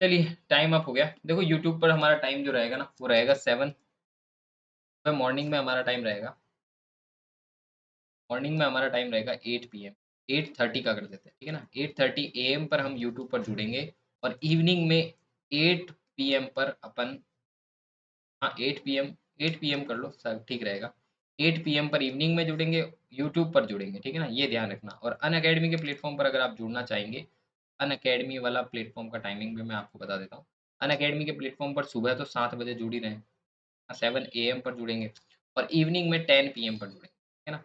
चलिए टाइम अप हो गया। देखो यूट्यूब पर हमारा टाइम जो रहेगा ना वो रहेगा 7। मॉर्निंग में हमारा टाइम रहेगा, मॉर्निंग में हमारा टाइम रहेगा 8 पीएम। 8:30 का कर देते हैं, ठीक है ना? 8:30 एएम पर हम यूट्यूब पर जुड़ेंगे और इवनिंग में 8 पीएम पर अपन, हाँ 8 पीएम, 8 पीएम कर लो सर, ठीक रहेगा। 8 पीएम पर इवनिंग में जुड़ेंगे, यूट्यूब पर जुड़ेंगे, ठीक है ना? ये ध्यान रखना। और अनअकैडमी के प्लेटफॉर्म पर अगर आप जुड़ना चाहेंगे, अनअकैडमी वाला प्लेटफॉर्म का टाइमिंग भी मैं आपको बता देता हूँ। अनअकैडमी के प्लेटफॉर्म पर सुबह तो 7 बजे जुड़ ही रहे हैं, 7 एएम पर जुड़ेंगे और इवनिंग में 10 पीएम पर जुड़ेंगे, ठीक है ना?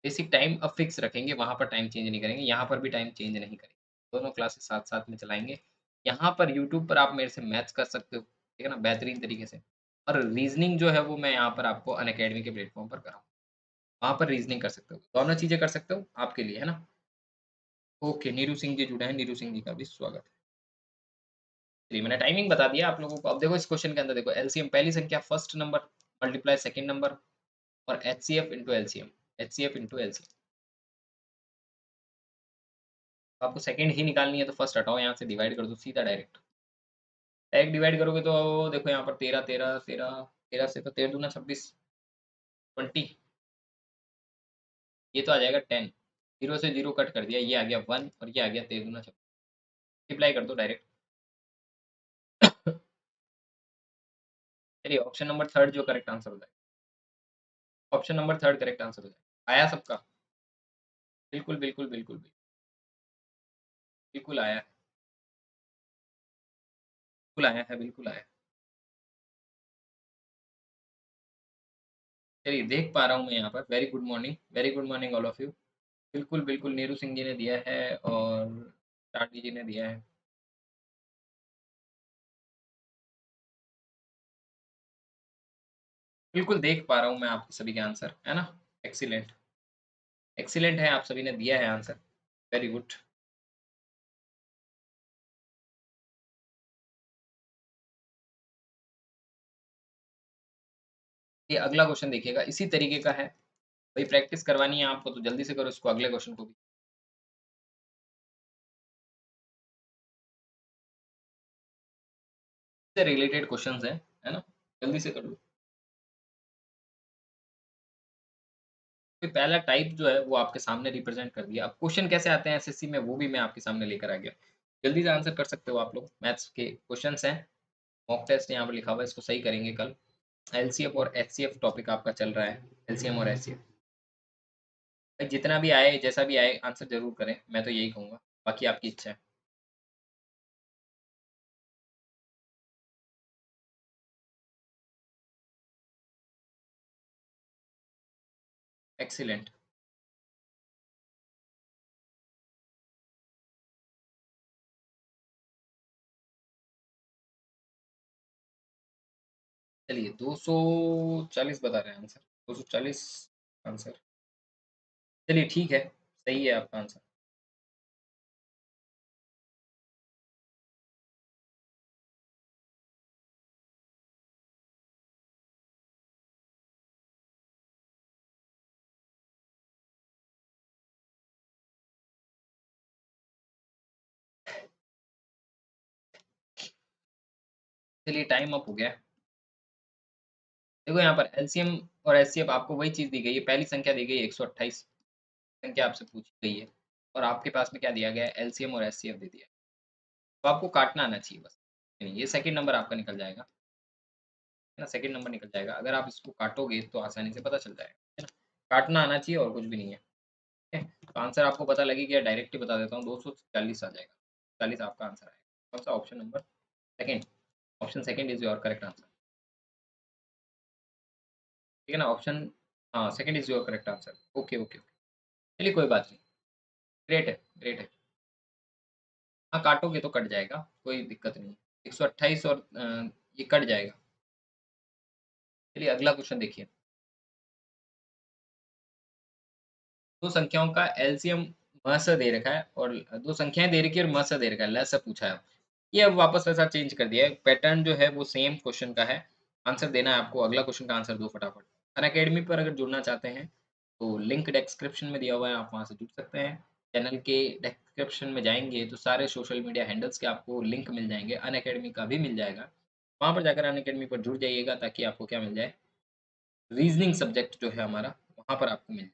बेसिक टाइम अब फिक्स रखेंगे, वहाँ पर टाइम चेंज नहीं करेंगे, यहाँ पर भी टाइम चेंज नहीं करेंगे। दोनों क्लासेस साथ-साथ में चलाएँगे। यहाँ पर यूट्यूब पर आप मेरे से मैथ्स कर सकते हो, ठीक है ना? बेहतरीन तरीके से। और रीज़निंग जो है वो मैं यहाँ पर आपको अनअकैडमी के प्लेटफ़ॉर्म पर कराऊँगा। वहाँ पर रीज़निंग कर सकते हो। दोनों चीज़ें कर सकते हो, आपके लिए, है ना? ओके, नीरू सिंह जी जुड़े हैं, नीरू सिंह जी का भी स्वागत है। चलिए मैंने टाइमिंग बता दिया आप लोगों को। अब देखो इस क्वेश्चन के अंदर देखो, एलसीएम पहली संख्या first number multiply second number और HCF into LCM, HCF into LCM. आपको सेकंड ही निकालनी है तो फर्स्ट हटाओ, यहाँ से डिवाइड कर दो सीधा डायरेक्ट। डायरेक्ट डिवाइड करोगे तो देखो यहाँ पर 13 13 13, 13 से तो 13 दूना 26, 20, ये तो आ जाएगा 10। जीरो से जीरो कट कर दिया, ये आ गया 1 और ये आ गया 13 दूना 26। मल्टीप्लाई कर दो डायरेक्ट। चलिए ऑप्शन नंबर थर्ड जो करेक्ट आंसर हो जाए, option number third correct answer हो जाए। आया सबका? बिल्कुल बिल्कुल बिल्कुल बिल्कुल, बिल्कुल आया, बिल्कुल आया है, बिल्कुल आया। चलिए देख पा रहा हूँ मैं यहाँ पर। Very good morning, very good morning all of you. बिल्कुल बिल्कुल, नीरू सिंह जी ने दिया है और चाटी जी ने दिया है। बिल्कुल देख पा रहा हूँ मैं आपके सभी के आंसर, है ना? एक्सीलेंट, एक्सीलेंट है, आप सभी ने दिया है आंसर। Very good. ये अगला क्वेश्चन देखिएगा, इसी तरीके का है। भाई प्रैक्टिस करवानी है आपको तो जल्दी से करो इसको, अगले क्वेश्चन को भी। इससे रिलेटेड क्वेश्चंस हैं, है ना? जल्दी से कर लो। फिर पहला टाइप जो है वो आपके सामने रिप्रेजेंट कर दिया। अब क्वेश्चन कैसे आते हैं एसएससी में वो भी मैं आपके सामने लेकर आ गया। जल्दी से आंसर कर सकते हो आप लोग। मैथ्स के क्वेश्चंस हैं, मॉक टेस्ट यहाँ पर लिखा हुआ है, इसको सही करेंगे कल। एलसीएफ और एचसीएफ टॉपिक आपका चल रहा है, एलसीएम और एचसीएफ। भाई जितना भी आए, जैसा भी आए, आंसर ज़रूर करें, मैं तो यही कहूँगा, बाकी आपकी इच्छा है। एक्सीलेंट। चलिए 240 बता रहे हैं आंसर, 240 आंसर। चलिए ठीक है, सही है आपका आंसर। चलिए टाइम अप हो गया है। देखो यहाँ पर एलसीएम और एचसीएफ आपको वही चीज़ दी गई है, पहली संख्या दी गई है 128 संख्या आपसे पूछी गई है और आपके पास में क्या दिया गया है एलसीएम और एचसीएफ दे दिया है। तो आपको काटना आना चाहिए बस। नहीं, ये सेकंड नंबर आपका निकल जाएगा, है ना? सेकंड नंबर निकल जाएगा। अगर आप इसको काटोगे तो आसानी से पता चल जाएगा, है ना? काटना आना चाहिए और कुछ भी नहीं है, ठीक है? तो आंसर आपको पता लगे क्या डायरेक्ट ही बता देता हूँ 240 आ जाएगा। 40 आपका आंसर आएगा। कौन-सा option number second, option second is your correct answer. ठीक है ना? ऑप्शन हाँ, second is your correct answer. Okay, okay, okay. चलिए कोई बात नहीं। ग्रेट है, ग्रेट है। हाँ, काटोगे तो कट जाएगा, कोई दिक्कत नहीं है। 128 और ये कट जाएगा। चलिए अगला क्वेश्चन देखिए। दो संख्याओं का एलसीएम म से दे रखा है और दो संख्याएँ दे रखी है और म से दे रखा है, ल से पूछा है। ये अब वापस वैसा चेंज कर दिया है, पैटर्न जो है वो सेम क्वेश्चन का है। आंसर देना है आपको, अगला क्वेश्चन का आंसर दो फटाफट। अनअकैडमी पर अगर जुड़ना चाहते हैं, तो लिंक डिस्क्रिप्शन में दिया हुआ है, आप वहाँ से जुड़ सकते हैं। चैनल के डिस्क्रिप्शन में जाएँगे तो सारे सोशल मीडिया हैंडल्स के आपको लिंक मिल जाएँगे, अनअकैडमी का भी मिल जाएगा। वहाँ पर जाकर अनअकैडमी पर जुड़ जाइएगा ताकि आपको क्या मिल जाए, रीज़निंग सब्जेक्ट जो है हमारा, वहाँ पर आपको मिल जाए।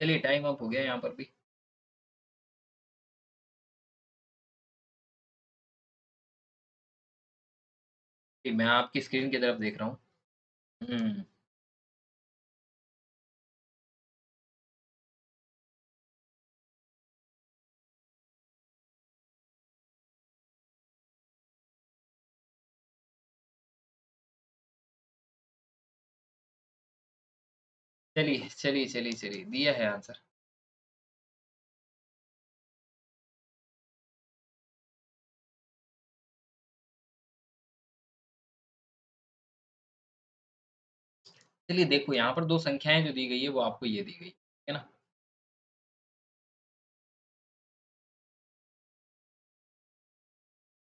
चलिए टाइम अप हो गया यहाँ पर भी। जी, मैं आपकी स्क्रीन की तरफ देख रहा हूँ। हुँ, चलिए, चलिए, चलिए, चलिए, दिया है आंसर। चलिए देखो यहाँ पर 2 संख्याएँ जो दी गई है वो आपको ये दी गई है ना?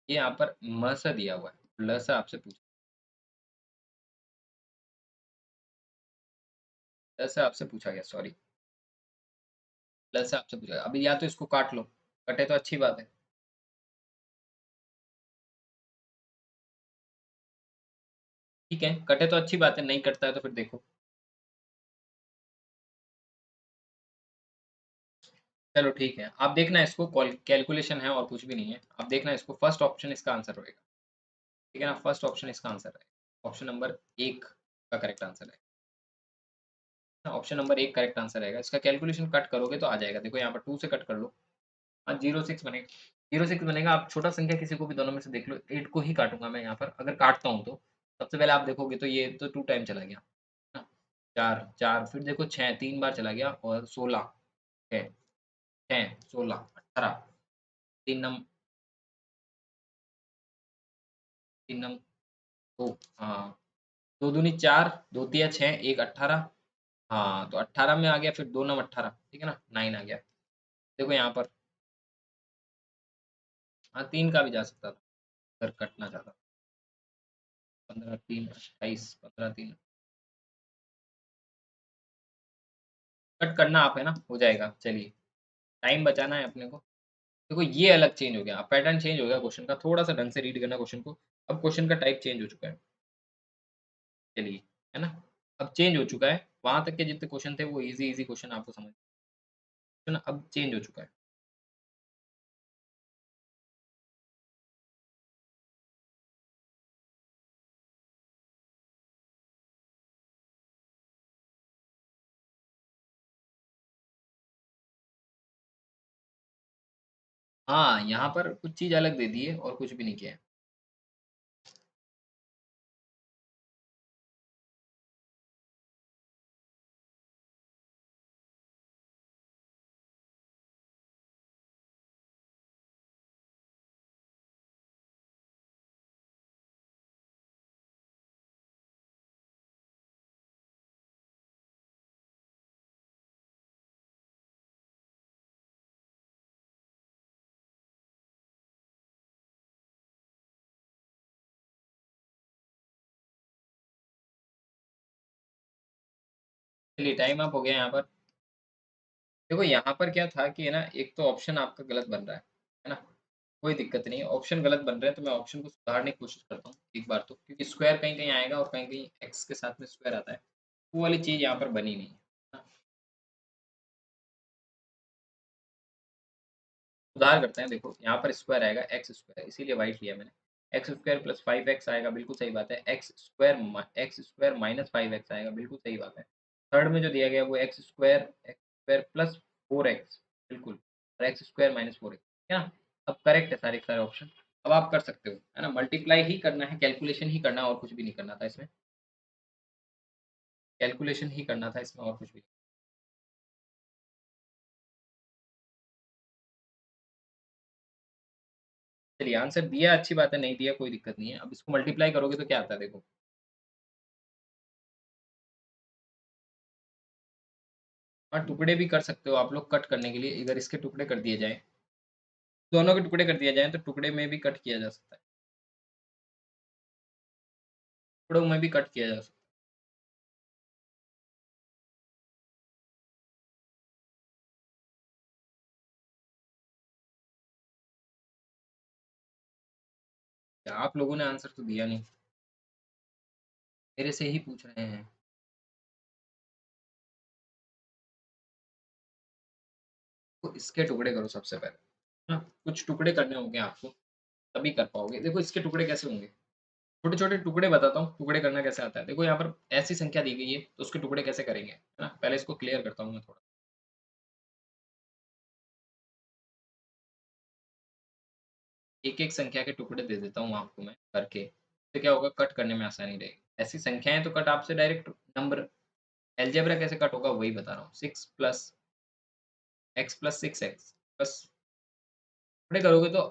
ये यहाँ पर म से दिया हुआ है, ल से आपसे पूछा, ल से आपसे पूछा गया सॉरी, ल से आपसे पूछा गया। अभी या तो इसको काट लो, कटे तो अच्छी बात है। ठीक है, कटे तो अच्छी बात है, नहीं कटता है तो फिर देखो। चलो ठीक है, आप देखना इसको कॉल कैलकुलेशन है और कुछ भी नहीं है। आप देखना इसको फर्स्ट ऑप्शन इसका आंसर होएगा, ठीक है ना? फर्स्ट ऑप्शन इसका आंसर है। ऑप्शन नंबर 1 का करेक्ट आंसर है। ऑप्शन नंबर 1 करेक्ट आंसर रहेगा। इसका कैलकुलेशन कट करोगे तो आ जाएगा। देखो यहाँ पर 2 से कट कर लो। हाँ, 06 बनेगा। 06 बनेगा, आप छोटा संख्या किसी को भी दोनों में से देख लो, 8 को ही काटूँगा मैं यहाँ पर, अगर काटता हूँ तो। सबसे पहले आप देखोगे तो ये तो 2 टाइम चला गया, है ना? 4, 4 फिर देखो 6 3 बार चला गया और 16 है, 6, 16, 18 3 नम 2 हाँ, 2 दूनी 4, 2 तिया 6, 1 18 हाँ, तो 18 में आ गया फिर 2 नम 18 ठीक है ना? 9 आ गया। देखो यहाँ पर हाँ, 3 का भी जा सकता था, अगर कटना चाहता। 15 3 28 15 3 कट करना आप है ना, हो जाएगा। चलिए, टाइम बचाना है अपने को। देखो ये अलग चेंज हो गया, पैटर्न चेंज हो गया क्वेश्चन का, थोड़ा-सा ढंग से रीड करना क्वेश्चन को। अब क्वेश्चन का टाइप चेंज हो चुका है। चलिए, है ना? अब चेंज हो चुका है। वहाँ तक के जितने क्वेश्चन थे वो ईज़ी-ईज़ी क्वेश्चन आपको समझ है ना? अब चेंज हो चुका है। हाँ, यहाँ पर कुछ चीज़ अलग दे दी है और कुछ भी नहीं किया है। चलिए टाइम अप हो गया यहाँ पर। देखो यहाँ पर क्या था कि है ना, एक तो ऑप्शन आपका गलत बन रहा है ना? कोई दिक्कत नहीं है, ऑप्शन गलत बन रहे हैं तो मैं ऑप्शन को सुधारने की कोशिश करता हूँ एक बार तो, क्योंकि स्क्वायर कहीं-कहीं आएगा और कहीं-कहीं एक्स के साथ में स्क्वायर आता है। वो वाली चीज़ यहाँ पर बनी नहीं है। ना? सुधार करते हैं, देखो यहाँ पर स्क्वायर आएगा एक्स स्क्वायर, इसीलिए वाइट लिया मैंने। एक्स स्क्वायर प्लस 5x आएगा, बिल्कुल सही बात है। एक्स स्क्वायर माइनस 5x आएगा, बिल्कुल सही बात है। थर्ड में जो दिया गया है वो एक्स स्क्वायर प्लस 4x, बिल्कुल, और एक्स स्क्वायर माइनस 4x, है ना? अब करेक्ट है सारे के सारे ऑप्शन। अब आप कर सकते हो, है ना? मल्टीप्लाई ही करना है, कैलकुलेशन ही करना है, और कुछ भी नहीं करना था इसमें। कैलकुलेशन ही करना था इसमें, और कुछ भी नहीं। चलिए आंसर दिया, अच्छी बात है, नहीं दिया कोई दिक्कत नहीं है। अब इसको मल्टीप्लाई करोगे तो क्या आता है देखो। हाँ, टुकड़े भी कर सकते हो आप लोग कट करने के लिए, इधर इसके टुकड़े कर दिए जाएँ, दोनों के टुकड़े कर दिए जाएँ तो टुकड़े में भी कट किया जा सकता है। टुकड़ों में भी कट किया जा सकता है। आप लोगों ने आंसर तो दिया नहीं, मेरे से ही पूछ रहे हैं। तो इसके टुकड़े करो सबसे पहले, हाँ, कुछ टुकड़े करने होंगे आपको, तभी कर पाओगे। देखो इसके टुकड़े कैसे होंगे, छोटे-छोटे टुकड़े बताता हूँ, टुकड़े करना कैसे आता है। देखो यहाँ पर ऐसी संख्या दी गई है, तो उसके टुकड़े कैसे करेंगे, है ना? पहले इसको क्लियर करता हूँ मैं थोड़ा। एक-एक संख्या के टुकड़े दे देता हूँ आपको मैं करके, तो क्या होगा, कट करने में आसानी रहेगी। ऐसी संख्याएँ तो कट आपसे डायरेक्ट नंबर, अलजेब्रा कैसे कट होगा वही बता रहा हूँ। 6 प्लस एक्स प्लस 6x बस। टुकड़े करोगे तो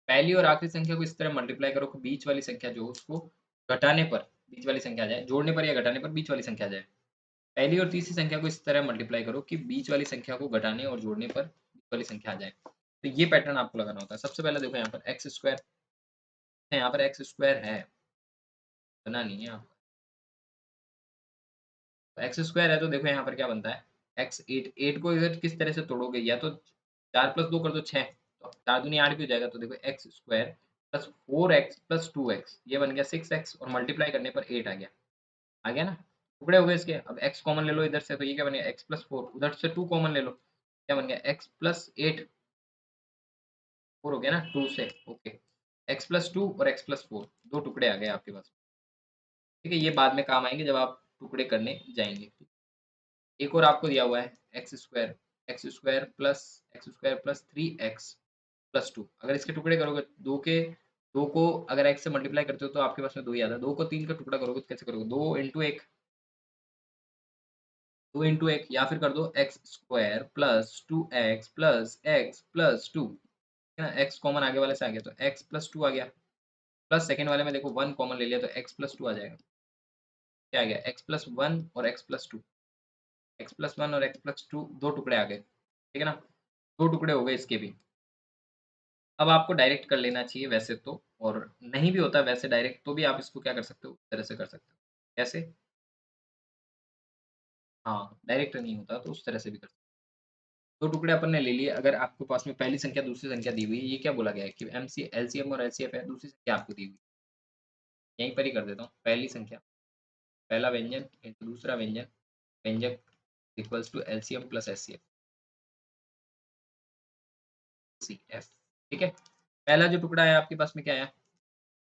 पहली और आखिरी संख्या को इस तरह मल्टीप्लाई करो कि बीच वाली संख्या जो उसको घटाने पर बीच वाली संख्या आ जाए, जोड़ने पर या घटाने पर बीच वाली संख्या आ जाए। पहली और तीसरी संख्या को इस तरह मल्टीप्लाई करो कि बीच वाली संख्या को घटाने और जोड़ने पर बीच वाली संख्या आ जाए। तो ये पैटर्न आपको लगाना होता है। सबसे पहले देखो यहाँ पर एक्स स्क्वायर है, यहाँ पर एक्स स्क्वायर है, बना नहीं है आपका। तो एक्स स्क्वायर है तो देखो यहाँ पर क्या बनता है, एक्स 8, 8 को इधर किस तरह से तोड़ोगे, या तो 4 प्लस 2 कर दो 6, तो 4 दूनी 8 भी हो जाएगा। तो देखो x square plus 4x plus 2x, ये बन गया 6x, और मल्टीप्लाई करने पर 8 आ गया। आ गया ना? टुकड़े हो गए इसके। अब x कॉमन ले लो इधर से, तो ये क्या बन गया, x प्लस 4, उधर से 2 कॉमन ले लो, क्या बन गया, x प्लस 8, 4 हो गया ना 2 से, ओके। x प्लस 2 और x प्लस 4, दो टुकड़े आ गए आपके पास। ठीक है, ये बाद में काम आएंगे जब आप टुकड़े करने जाएंगे। एक और आपको दिया हुआ है x square plus 3x plus 2। अगर इसके टुकड़े करोगे, दो को अगर x से मल्टीप्लाई करते हो तो आपके पास में 2 ही आता है। 2 को 3 का टुकड़ा करोगे तो कैसे करोगे, 2 इंटू 1, 2 इंटू 1, या फिर कर दो x square plus 2x plus 2 है ना? x कॉमन आगे वाले से आ गया तो x प्लस 2 आ गया, प्लस सेकंड वाले में देखो 1 कॉमन ले लिया तो x प्लस 2 आ जाएगा। क्या आ गया, x प्लस 1 और x प्लस 2, x प्लस 1 और x प्लस 2, दो टुकड़े आ गए, ठीक है ना? दो टुकड़े हो गए इसके भी। अब आपको डायरेक्ट कर लेना चाहिए वैसे तो, और नहीं भी होता वैसे डायरेक्ट, तो भी आप इसको क्या कर सकते हो, इस तरह से कर सकते हो। कैसे? हाँ, डायरेक्ट नहीं होता तो उस तरह से भी कर सकते हो। 2 टुकड़े अपन ने ले लिए। अगर आपके पास में पहली संख्या, दूसरी संख्या दी हुई है, ये क्या बोला गया है कि एमसी एलसीएम और एचसीएफ है, दूसरी संख्या आपको दी हुई है। यहीं पर ही कर देता हूँ। पहली संख्या, पहला व्यंजन इंटू दूसरा व्यंजन, व्यंजक equals to LCM plus HCF C F. ठीक है? पहला जो टुकड़ा है आपके पास में क्या आया,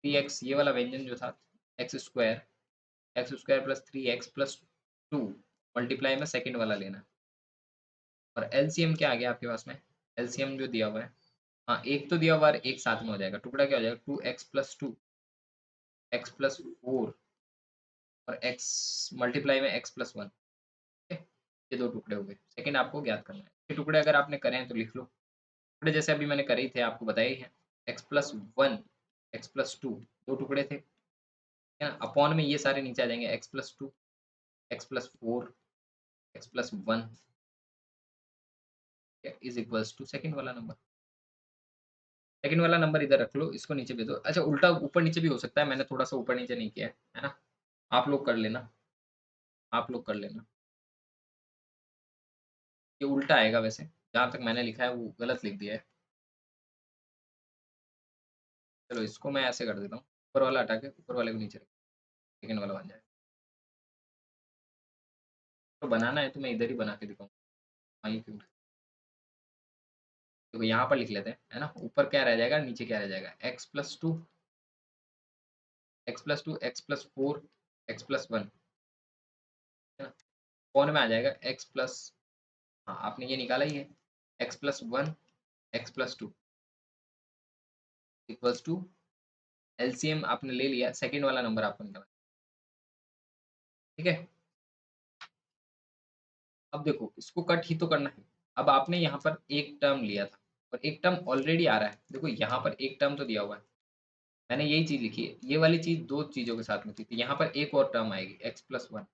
3x, ये वाला व्यंजन जो था, x square plus 3x plus 2, multiply में सेकंड वाला लेना है। और एलसीएम क्या आ गया आपके पास में, एलसीएम जो दिया हुआ है, हाँ एक तो दिया हुआ है, एक साथ में हो जाएगा, टुकड़ा क्या हो जाएगा, 2x प्लस 2, एक्स प्लस 4, और x मल्टीप्लाई में x प्लस 1। ठीक है, ये दो टुकड़े हो गए। सेकंड आपको ज्ञात करना है। ये टुकड़े अगर आपने करे हैं तो लिख लो, टुकड़े जैसे अभी मैंने करे ही थे, आपको बताए ही हैं। x+1, x+2, दो टुकड़े थे, है ना? अपॉन में ये सारे नीचे आ जाएंगे, x+2, x+4, x+1 is equals to second वाला नंबर। सेकंड वाला नंबर इधर रख लो, इसको नीचे भेजो। अच्छा, उल्टा ऊपर नीचे भी हो सकता है, मैंने थोड़ा सा ऊपर नीचे नहीं किया है ना? आप लोग कर लेना, आप लोग कर लेना। ये उल्टा आएगा वैसे, जहाँ तक मैंने लिखा है वो गलत लिख दिया है। चलो इसको मैं ऐसे कर देता हूँ, ऊपर वाला हटा के ऊपर वाले को नीचे रख, सेकंड वाला बन जाए। तो बनाना है तो मैं इधर ही बना के दिखाऊँ, वहीं क्यों? देखो यहाँ पर लिख लेते हैं, है ना? ऊपर क्या रह जाएगा, नीचे क्या रह जाएगा, x+2, x+2, x+4, x+1, है ना? कौन में आ जाएगा x प्लस, हाँ आपने ये निकाला ही है, x+1, x+2 equals to, LCM आपने ले लिया, सेकंड वाला नंबर आपको निकाला, ठीक है? अब देखो इसको कट ही तो करना है। अब आपने यहाँ पर एक टर्म लिया था और एक टर्म ऑलरेडी आ रहा है। देखो यहाँ पर एक टर्म तो दिया हुआ है, मैंने यही चीज़ लिखी है। ये वाली चीज़ 2 चीज़ों के साथ में थी, तो यहाँ पर एक और टर्म आएगी x+1।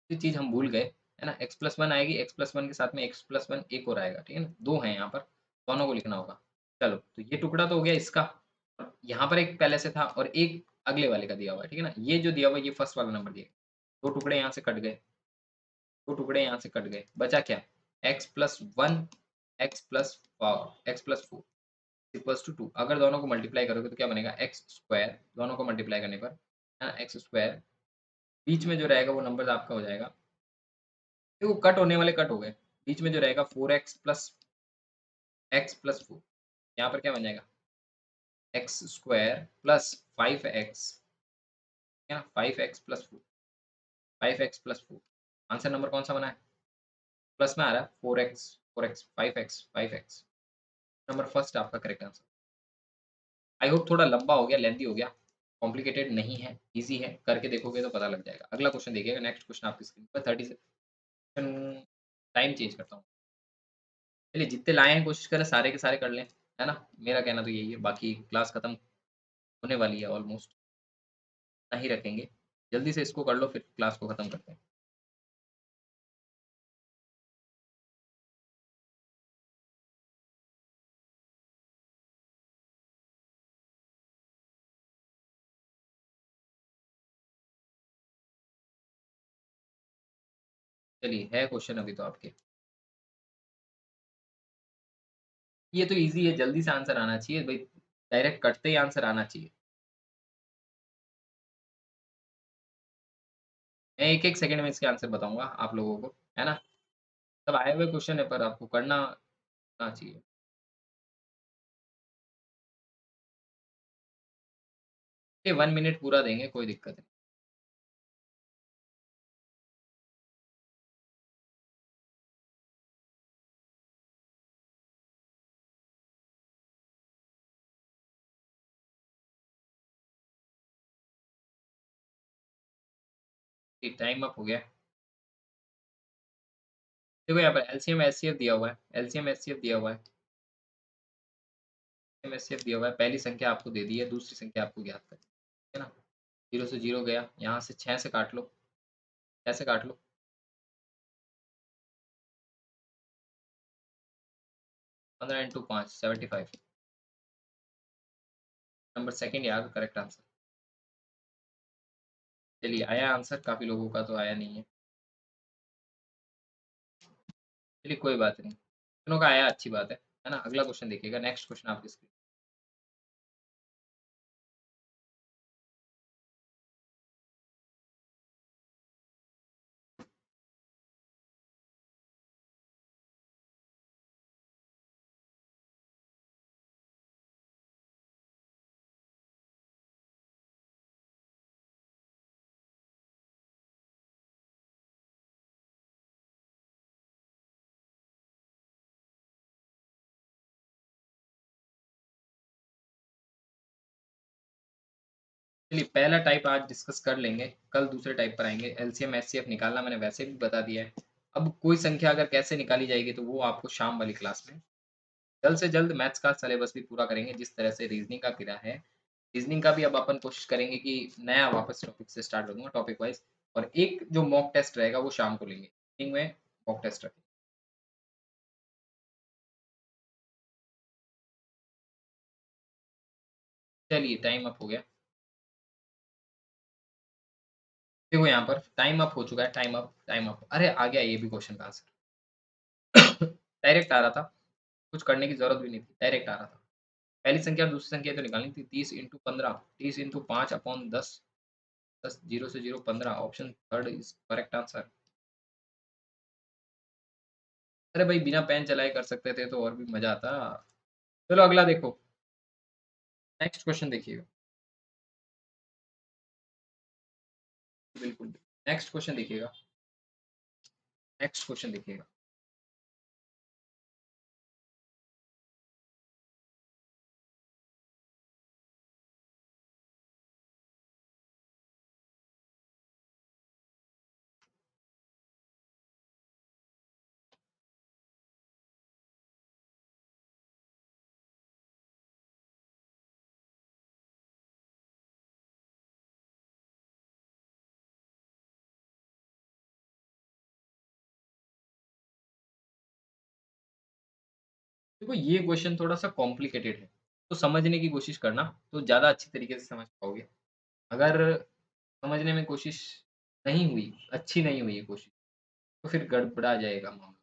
ये चीज़ हम भूल गए, है ना? x+1 आएगी, x+1 के साथ में x+1 एक और आएगा, ठीक है ना? 2 हैं यहाँ पर, दोनों को लिखना होगा। चलो, तो ये टुकड़ा तो हो गया इसका, और यहाँ पर एक पहले से था और एक अगले वाले का दिया हुआ है, ठीक है ना? ये जो दिया हुआ है, ये फर्स्ट वाला नंबर दिया है। 2 टुकड़े यहाँ से कट गए, 2 टुकड़े यहाँ से कट गए, बचा क्या? x+1, x+4 equals to 2। अगर दोनों को मल्टीप्लाई करोगे तो क्या बनेगा? एक्स स्क्वायर, दोनों को मल्टीप्लाई करने पर, है ना? एक्स स्क्वायर, बीच में जो रहेगा वो नंबर आपका हो जाएगा, देखो कट होने वाले कट हो गए, बीच में जो रहेगा 4x+4, यहाँ पर क्या बन जाएगा? एक्स स्क्वायर प्लस 5x, है ना? 5x+4, 5x+4, आंसर नंबर कौन सा बना है? प्लस में आ रहा है, 4x, 5x। नंबर फर्स्ट आपका करेक्ट आंसर। आई होप थोड़ा लंबा हो गया, लेंथी हो गया, कॉम्प्लिकेटेड नहीं है, ईज़ी है, करके देखोगे तो पता लग जाएगा। अगला क्वेश्चन देखिएगा, नेक्स्ट क्वेश्चन आपकी स्क्रीन पर 30 सेकंड, टाइम चेंज करता हूँ। चलिए जितने लाए हैं कोशिश करें सारे के सारे कर लें, है ना? मेरा कहना तो यही है, बाकी क्लास खत्म होने वाली है ऑलमोस्ट, नहीं रखेंगे। जल्दी से इसको कर लो फिर क्लास को खत्म करते हैं। चलिए है क्वेश्चन अभी तो आपके, ये तो ईज़ी है, जल्दी से आंसर आना चाहिए भई, डायरेक्ट कटते ही आंसर आना चाहिए। मैं 1-1 सेकंड में इसके आंसर बताऊँगा आप लोगों को, है ना? सब आए हुए क्वेश्चन है पर आपको करना आना चाहिए। ये 1 मिनट पूरा देंगे, कोई दिक्कत नहीं। जी, टाइम अप हो गया। देखो यहाँ पर एलसीएम एचसीएफ दिया हुआ है, एलसीएम एचसीएफ दिया हुआ है, एलसीएम एचसीएफ दिया हुआ है। पहली संख्या आपको दे दी है, दूसरी संख्या आपको ज्ञात करनी है ना? 0 से 0 गया, यहाँ से 6 से काट लो, 6 से काट लो, 15 इंटू 5 75, नंबर सेकंड यार करेक्ट आंसर। चलिए आया आंसर, काफ़ी लोगों का तो आया नहीं है। चलिए कोई बात नहीं, दोनों का आया अच्छी बात है ना? अगला क्वेश्चन देखिएगा, नेक्स्ट क्वेश्चन आपकी स्क्रीन। चलिए पहला टाइप आज डिस्कस कर लेंगे, कल दूसरे टाइप पर आएँगे। एलसीएम एचसीएफ निकालना मैंने वैसे भी बता दिया है। अब कोई संख्या अगर कैसे निकाली जाएगी तो वो आपको शाम वाली क्लास में, जल्द से जल्द मैथ्स का सिलेबस भी पूरा करेंगे, जिस तरह से रीज़निंग का किया है। रीज़निंग का भी अब अपन कोशिश करेंगे कि नया वापस टॉपिक से स्टार्ट करूँगा टॉपिक वाइज़, और एक जो मॉक टेस्ट रहेगा वो शाम को लेंगे। इवनिंग में मॉक टेस्ट रखेंगे। चलिए टाइम अप हो गया। देखो यहाँ पर टाइम अप हो चुका है, टाइम अप, टाइम अप। अरे आ गया ये भी क्वेश्चन का आंसर। डायरेक्ट आ रहा था, कुछ करने की ज़रूरत भी नहीं थी, डायरेक्ट आ रहा था। पहली संख्या और दूसरी संख्या तो निकालनी थी, 30 इंटू 15, 30 इंटू 5 अपॉन 10, 10 0 से 0 15, option third is correct answer. अरे भाई बिना पेन चलाए कर सकते थे तो और भी मजा आता। चलो अगला देखो, नेक्स्ट क्वेश्चन देखिएगा। बिल्कुल, नेक्स्ट क्वेश्चन देखिएगा, नेक्स्ट क्वेश्चन देखिएगा। देखो ये क्वेश्चन थोड़ा-सा कॉम्प्लिकेटेड है, तो समझने की कोशिश करना, तो ज़्यादा अच्छी तरीके से समझ पाओगे। अगर समझने में कोशिश नहीं हुई, अच्छी नहीं हुई है कोशिश, तो फिर गड़बड़ा जाएगा मामला,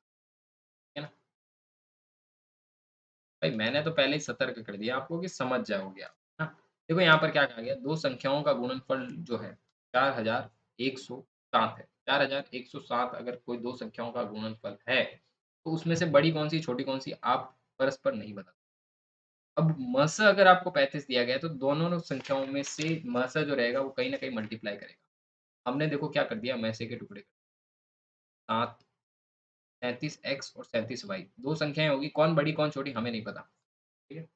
है ना? भाई मैंने तो पहले ही सतर्क कर दिया आपको कि समझ जाओगे आप, है ना? देखो यहाँ पर क्या कहा गया, 2 संख्याओं का गुणनफल जो है 4107 है। 4107 अगर कोई 2 संख्याओं का गुणनफल है, तो उसमें से बड़ी कौन-सी, छोटी कौन-सी आप परस्पर नहीं बता। अब मस अगर आपको 35 दिया गया है, तो दोनों संख्याओं में से मस जो रहेगा वो कहीं न कहीं मल्टीप्लाई करेगा। हमने देखो क्या कर दिया, मैसे के टुकड़े 7 37 एक्स और 37 वाई, 2 संख्याएँ होगी, कौन बड़ी कौन छोटी हमें नहीं पता, ठीक है?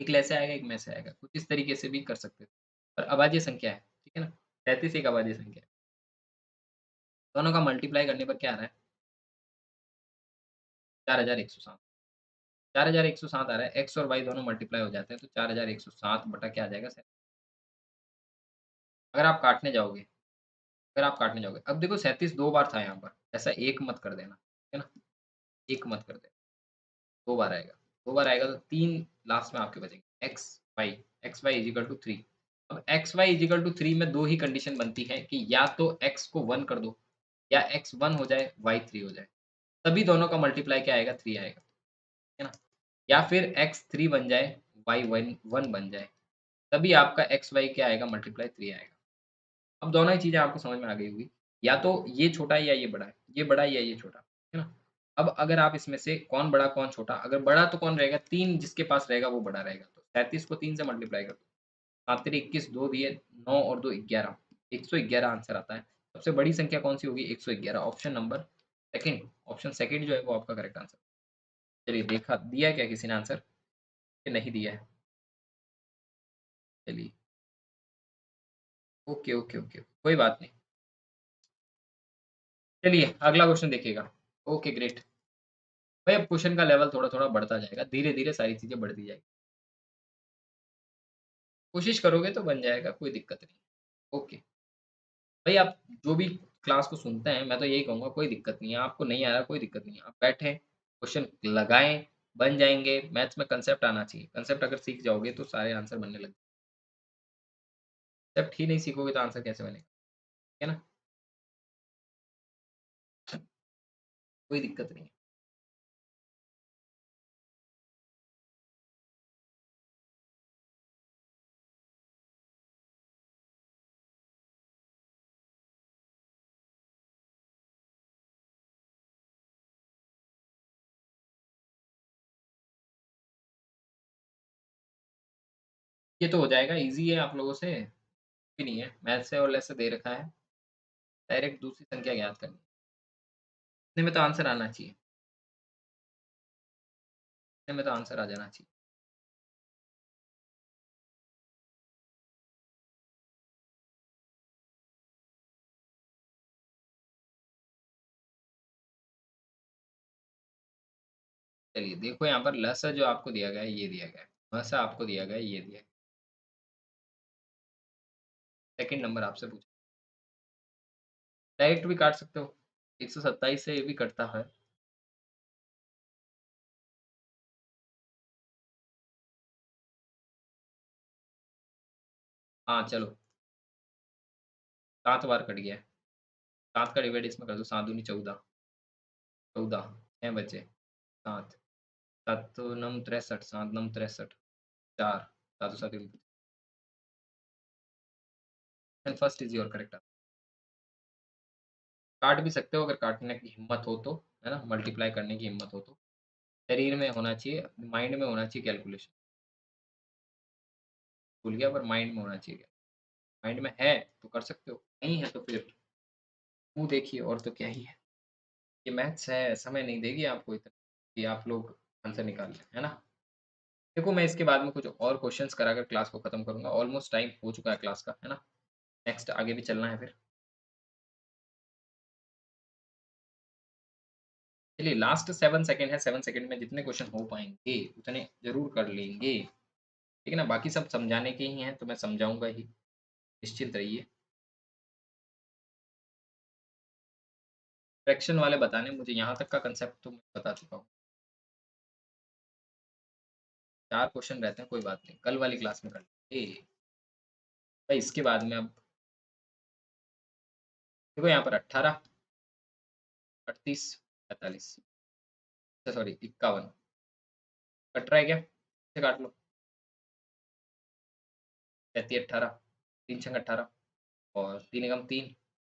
एक लैसे आएगा, एक में से आएगा, कुछ इस तरीके से भी कर सकते हो। और अभाज्य संख्या है, ठीक है ना? 33 एक अभाज्य संख्या है, दोनों का मल्टीप्लाई करने पर क्या आ रहा है? 4107, 4107 आ रहा है, एक्स और वाई दोनों मल्टीप्लाई हो जाते हैं, तो 4107 बटा क्या आ जाएगा? अगर आप काटने जाओगे, अगर आप काटने जाओगे, अब देखो 37 2 बार था यहाँ पर, ऐसा 1 मत कर देना, है ना? 1 मत कर देना, 2 बार आएगा, 2 बार आएगा तो 3 लास्ट में आपके बचेंगे, x y is equal to 3। अब x y is equal to 3 में 2 ही कंडीशन बनती है कि या तो एक्स को 1 कर दो, या एक्स 1 हो जाए, वाई 3 हो जाए, तभी दोनों का मल्टीप्लाई क्या आएगा? 3 आएगा, है ना? या फिर एक्स 3 बन जाए, वाई 1 बन जाए, तभी आपका एक्स वाई क्या आएगा? मल्टीप्लाई 3 आएगा। अब दोनों ही चीज़ें आपको समझ में आ गई होगी। या तो ये छोटा है या ये बड़ा है, ये बड़ा है या ये छोटा, है ना? अब अगर आप इसमें से कौन बड़ा कौन छोटा, अगर बड़ा तो कौन रहेगा? 3 जिसके पास रहेगा वो बड़ा रहेगा। तो 37 को 3 से मल्टीप्लाई कर दो। 7 तिरी 21, 2 दिए 9 और 2 11, 111 आंसर आता है। सबसे बड़ी संख्या कौन-सी होगी? 111, option number second, option second जो है वो आपका करेक्ट आंसर। चलिए देखा दिया क्या किसी ने आंसर कि नहीं दिया है? चलिए, ओके, ओके, ओके, कोई बात नहीं। चलिए अगला क्वेश्चन देखिएगा। Okay great. भाई अब क्वेश्चन का लेवल थोड़ा-थोड़ा बढ़ता जाएगा, धीरे-धीरे सारी चीज़ें बढ़ती जाएगी। कोशिश करोगे तो बन जाएगा, कोई दिक्कत नहीं। ओके, भाई आप जो भी क्लास को सुनते हैं, मैं तो यही कहूँगा कोई दिक्कत नहीं है, आपको नहीं आ रहा कोई दिक्कत नहीं है। आप बैठें, क्वेश्चन लगाएँ, बन जाएँगे। मैथ्स में कांसेप्ट आना चाहिए, कांसेप्ट अगर सीख जाओगे तो सारे आंसर बनने लग कांसेप्ट ही नहीं सीखोगे तो आंसर कैसे बनेगा, है ना? कोई दिक्कत नहीं है। ये तो हो जाएगा, ईज़ी है आप लोगों से, भी नहीं है। मैथ्स से और लेस से दे रखा है, डायरेक्ट दूसरी संख्या ज्ञात करनी है। इतने में तो आंसर आना चाहिए, इतने में तो आंसर आ जाना चाहिए। चलिए देखो यहाँ पर लसा जो आपको दिया गया है ये दिया गया है, मसा आपको दिया गया है ये दिया है। सेकंड नंबर आपसे पूछा, डायरेक्ट भी काट सकते हो, 127 से ये भी कटता है। हाँ चलो, 7 बार कट गया है। 7 का डिवाइड इसमें कर दो, 7 दूनी 14, 14 6 बचे 7, 7 नम 63, 7 नम 63, 4, 7 7 and first is your correct. काट भी सकते हो अगर काटने की हिम्मत हो तो, है ना, मल्टीप्लाई करने की हिम्मत हो तो। शरीर में होना चाहिए, माइंड में होना चाहिए कैलकुलेशन। भूल गया पर माइंड में होना चाहिए। माइंड में है तो कर सकते हो, नहीं है तो फिर मुँह देखिए, और तो क्या ही है। ये मैथ्स है, समय नहीं देगी आपको इतना कि आप लोग आंसर निकाल लें, है ना? देखो मैं इसके बाद में कुछ और क्वेश्चंस कराकर क्लास को खत्म करूँगा। ऑलमोस्ट टाइम हो चुका है क्लास का, है ना? नेक्स्ट आगे भी चलना है फिर। चलिए लास्ट 7 सेकंड है, 7 सेकंड में जितने क्वेश्चन हो पाएँगे उतने ज़रूर कर लेंगे। ठीक है ना? बाकी सब समझाने के ही हैं तो मैं समझाऊँगा ही, निश्चिंत रहिए। फ्रैक्शन वाले बताने मुझे, यहाँ तक का कांसेप्ट तो मैं बता चुका हूँ। 4 क्वेश्चन रहते हैं, कोई बात नहीं, कल वाली क्लास में कर लेंगे। भाई इसके बाद में अब देखो यहाँ पर 18, 38, 45, अच्छा सॉरी 51 कट रहा है क्या? इसे काट लो। 33 18, 3 छंग 18 और 3 एकम 3,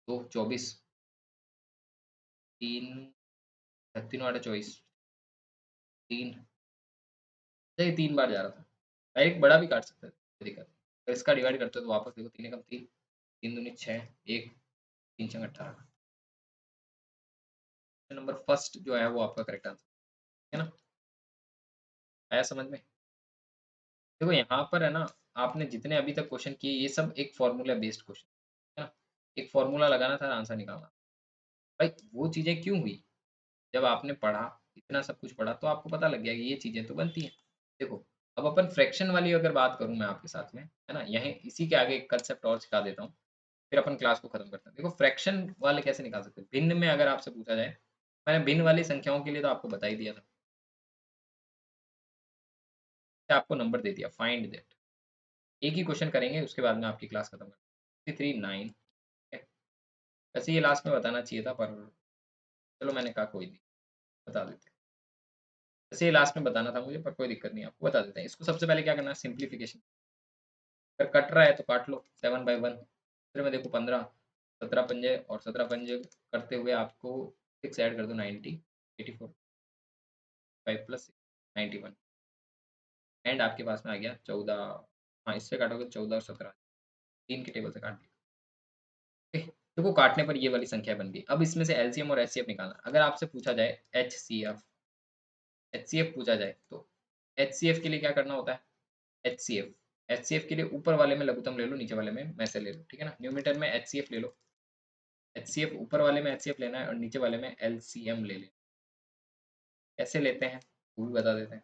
2 24, 3 36 8 24, 3 नहीं 3 बार जा रहा था। डायरेक्ट बड़ा भी काट सकते थे, कोई दिक्कत नहीं। अगर इसका डिवाइड करते हो तो वापस देखो 3 एकम 3, 3 दूनी 6, 1, 3 छंग 18। नंबर फर्स्ट जो है वो आपका करेक्ट आंसर है ना? आया समझ में? देखो यहाँ पर है ना, आपने जितने अभी तक क्वेश्चन किए ये सब एक फॉर्मूला बेस्ड क्वेश्चन है ना? एक फॉर्मूला लगाना था, आंसर निकालना। भाई वो चीज़ें क्यों हुई? जब आपने पढ़ा, इतना सब कुछ पढ़ा तो आपको पता लग गया कि ये चीज़ें तो बनती हैं। देखो, अब अपन फ्रैक्शन वाली अगर बात करूँ मैं आपके साथ में, है ना? यहीं इसी के आगे एक कांसेप्ट और सिखा देता हूँ, फिर अपन क्लास को खत्म करते हैं। देखो फ्रैक्शन वाले कैसे निकाल सकते हैं? भिन्न में अगर आपसे पूछा जाए, मैंने भिन्न वाली संख्याओं के लिए तो आपको बता ही दिया था। आपको नंबर दे दिया, फाइंड दैट। एक ही क्वेश्चन करेंगे उसके बाद में आपकी क्लास खत्म कर 53 9 है। वैसे ये लास्ट में बताना चाहिए था पर चलो मैंने कहा कोई नहीं, बता देते हैं। वैसे ये लास्ट में बताना था मुझे पर कोई दिक्कत नहीं, आपको बता देते हैं। इसको सबसे पहले क्या करना है, सिंप्लीफिकेशन। अगर कट रहा है तो काट लो 7/1। फिर में देखो 15, 17 पंजे और 17 पंजे करते हुए आपको 6 ऐड कर दो 90, 84, 5 प्लस 91 एंड आपके पास में आ गया 14। हाँ इससे काटोगे 14 और 17, 3 के टेबल से काट दिया। ओके, देखो काटने पर ये वाली संख्या बन गई। अब इसमें से एलसीएम और एचसीएफ निकालना। अगर आपसे पूछा जाए एचसीएफ, एचसीएफ पूछा जाए तो एचसीएफ के लिए क्या करना होता है? एचसीएफ, एचसीएफ के लिए ऊपर वाले में लघुत्तम ले लो, नीचे वाले में में से ले लो, ठीक है ना? न्यूमरेटर में एचसीएफ ले लो, एचसीएफ ऊपर वाले में एचसीएफ लेना है और नीचे वाले में एलसीएम ले लेना। कैसे लेते हैं वो भी बता देते हैं।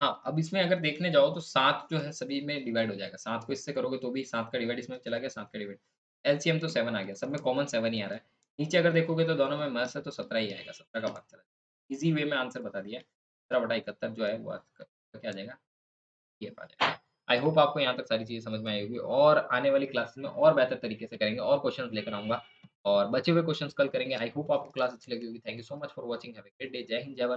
हाँ, अब इसमें अगर देखने जाओ तो 7 जो है सभी में डिवाइड हो जाएगा। 7 को इससे करोगे तो भी 7 का डिवाइड इसमें चला गया, 7 का डिवाइड। एलसीएम तो 7 आ गया, सब में कॉमन 7 ही आ रहा है। नीचे अगर देखोगे तो दोनों में माइनस है तो 17 ही आएगा, 17 का भाग चला जाएगा। ईज़ी वे में आंसर बता दिया है। 17/71 जो है वो आपका क्या आ जाएगा? ये आ जाएगा। आई होप आपको यहाँ तक सारी चीज़ें समझ में आई होगी और आने वाली क्लासेस में और बेहतर तरीके से करेंगे और क्वेश्चंस लेकर आऊँगा और बचे हुए क्वेश्चंस कल करेंगे। आई होप आपको क्लास अच्छी लगी होगी। Thank you so much for watching. Have a great day. जय हिंद, जय भारत।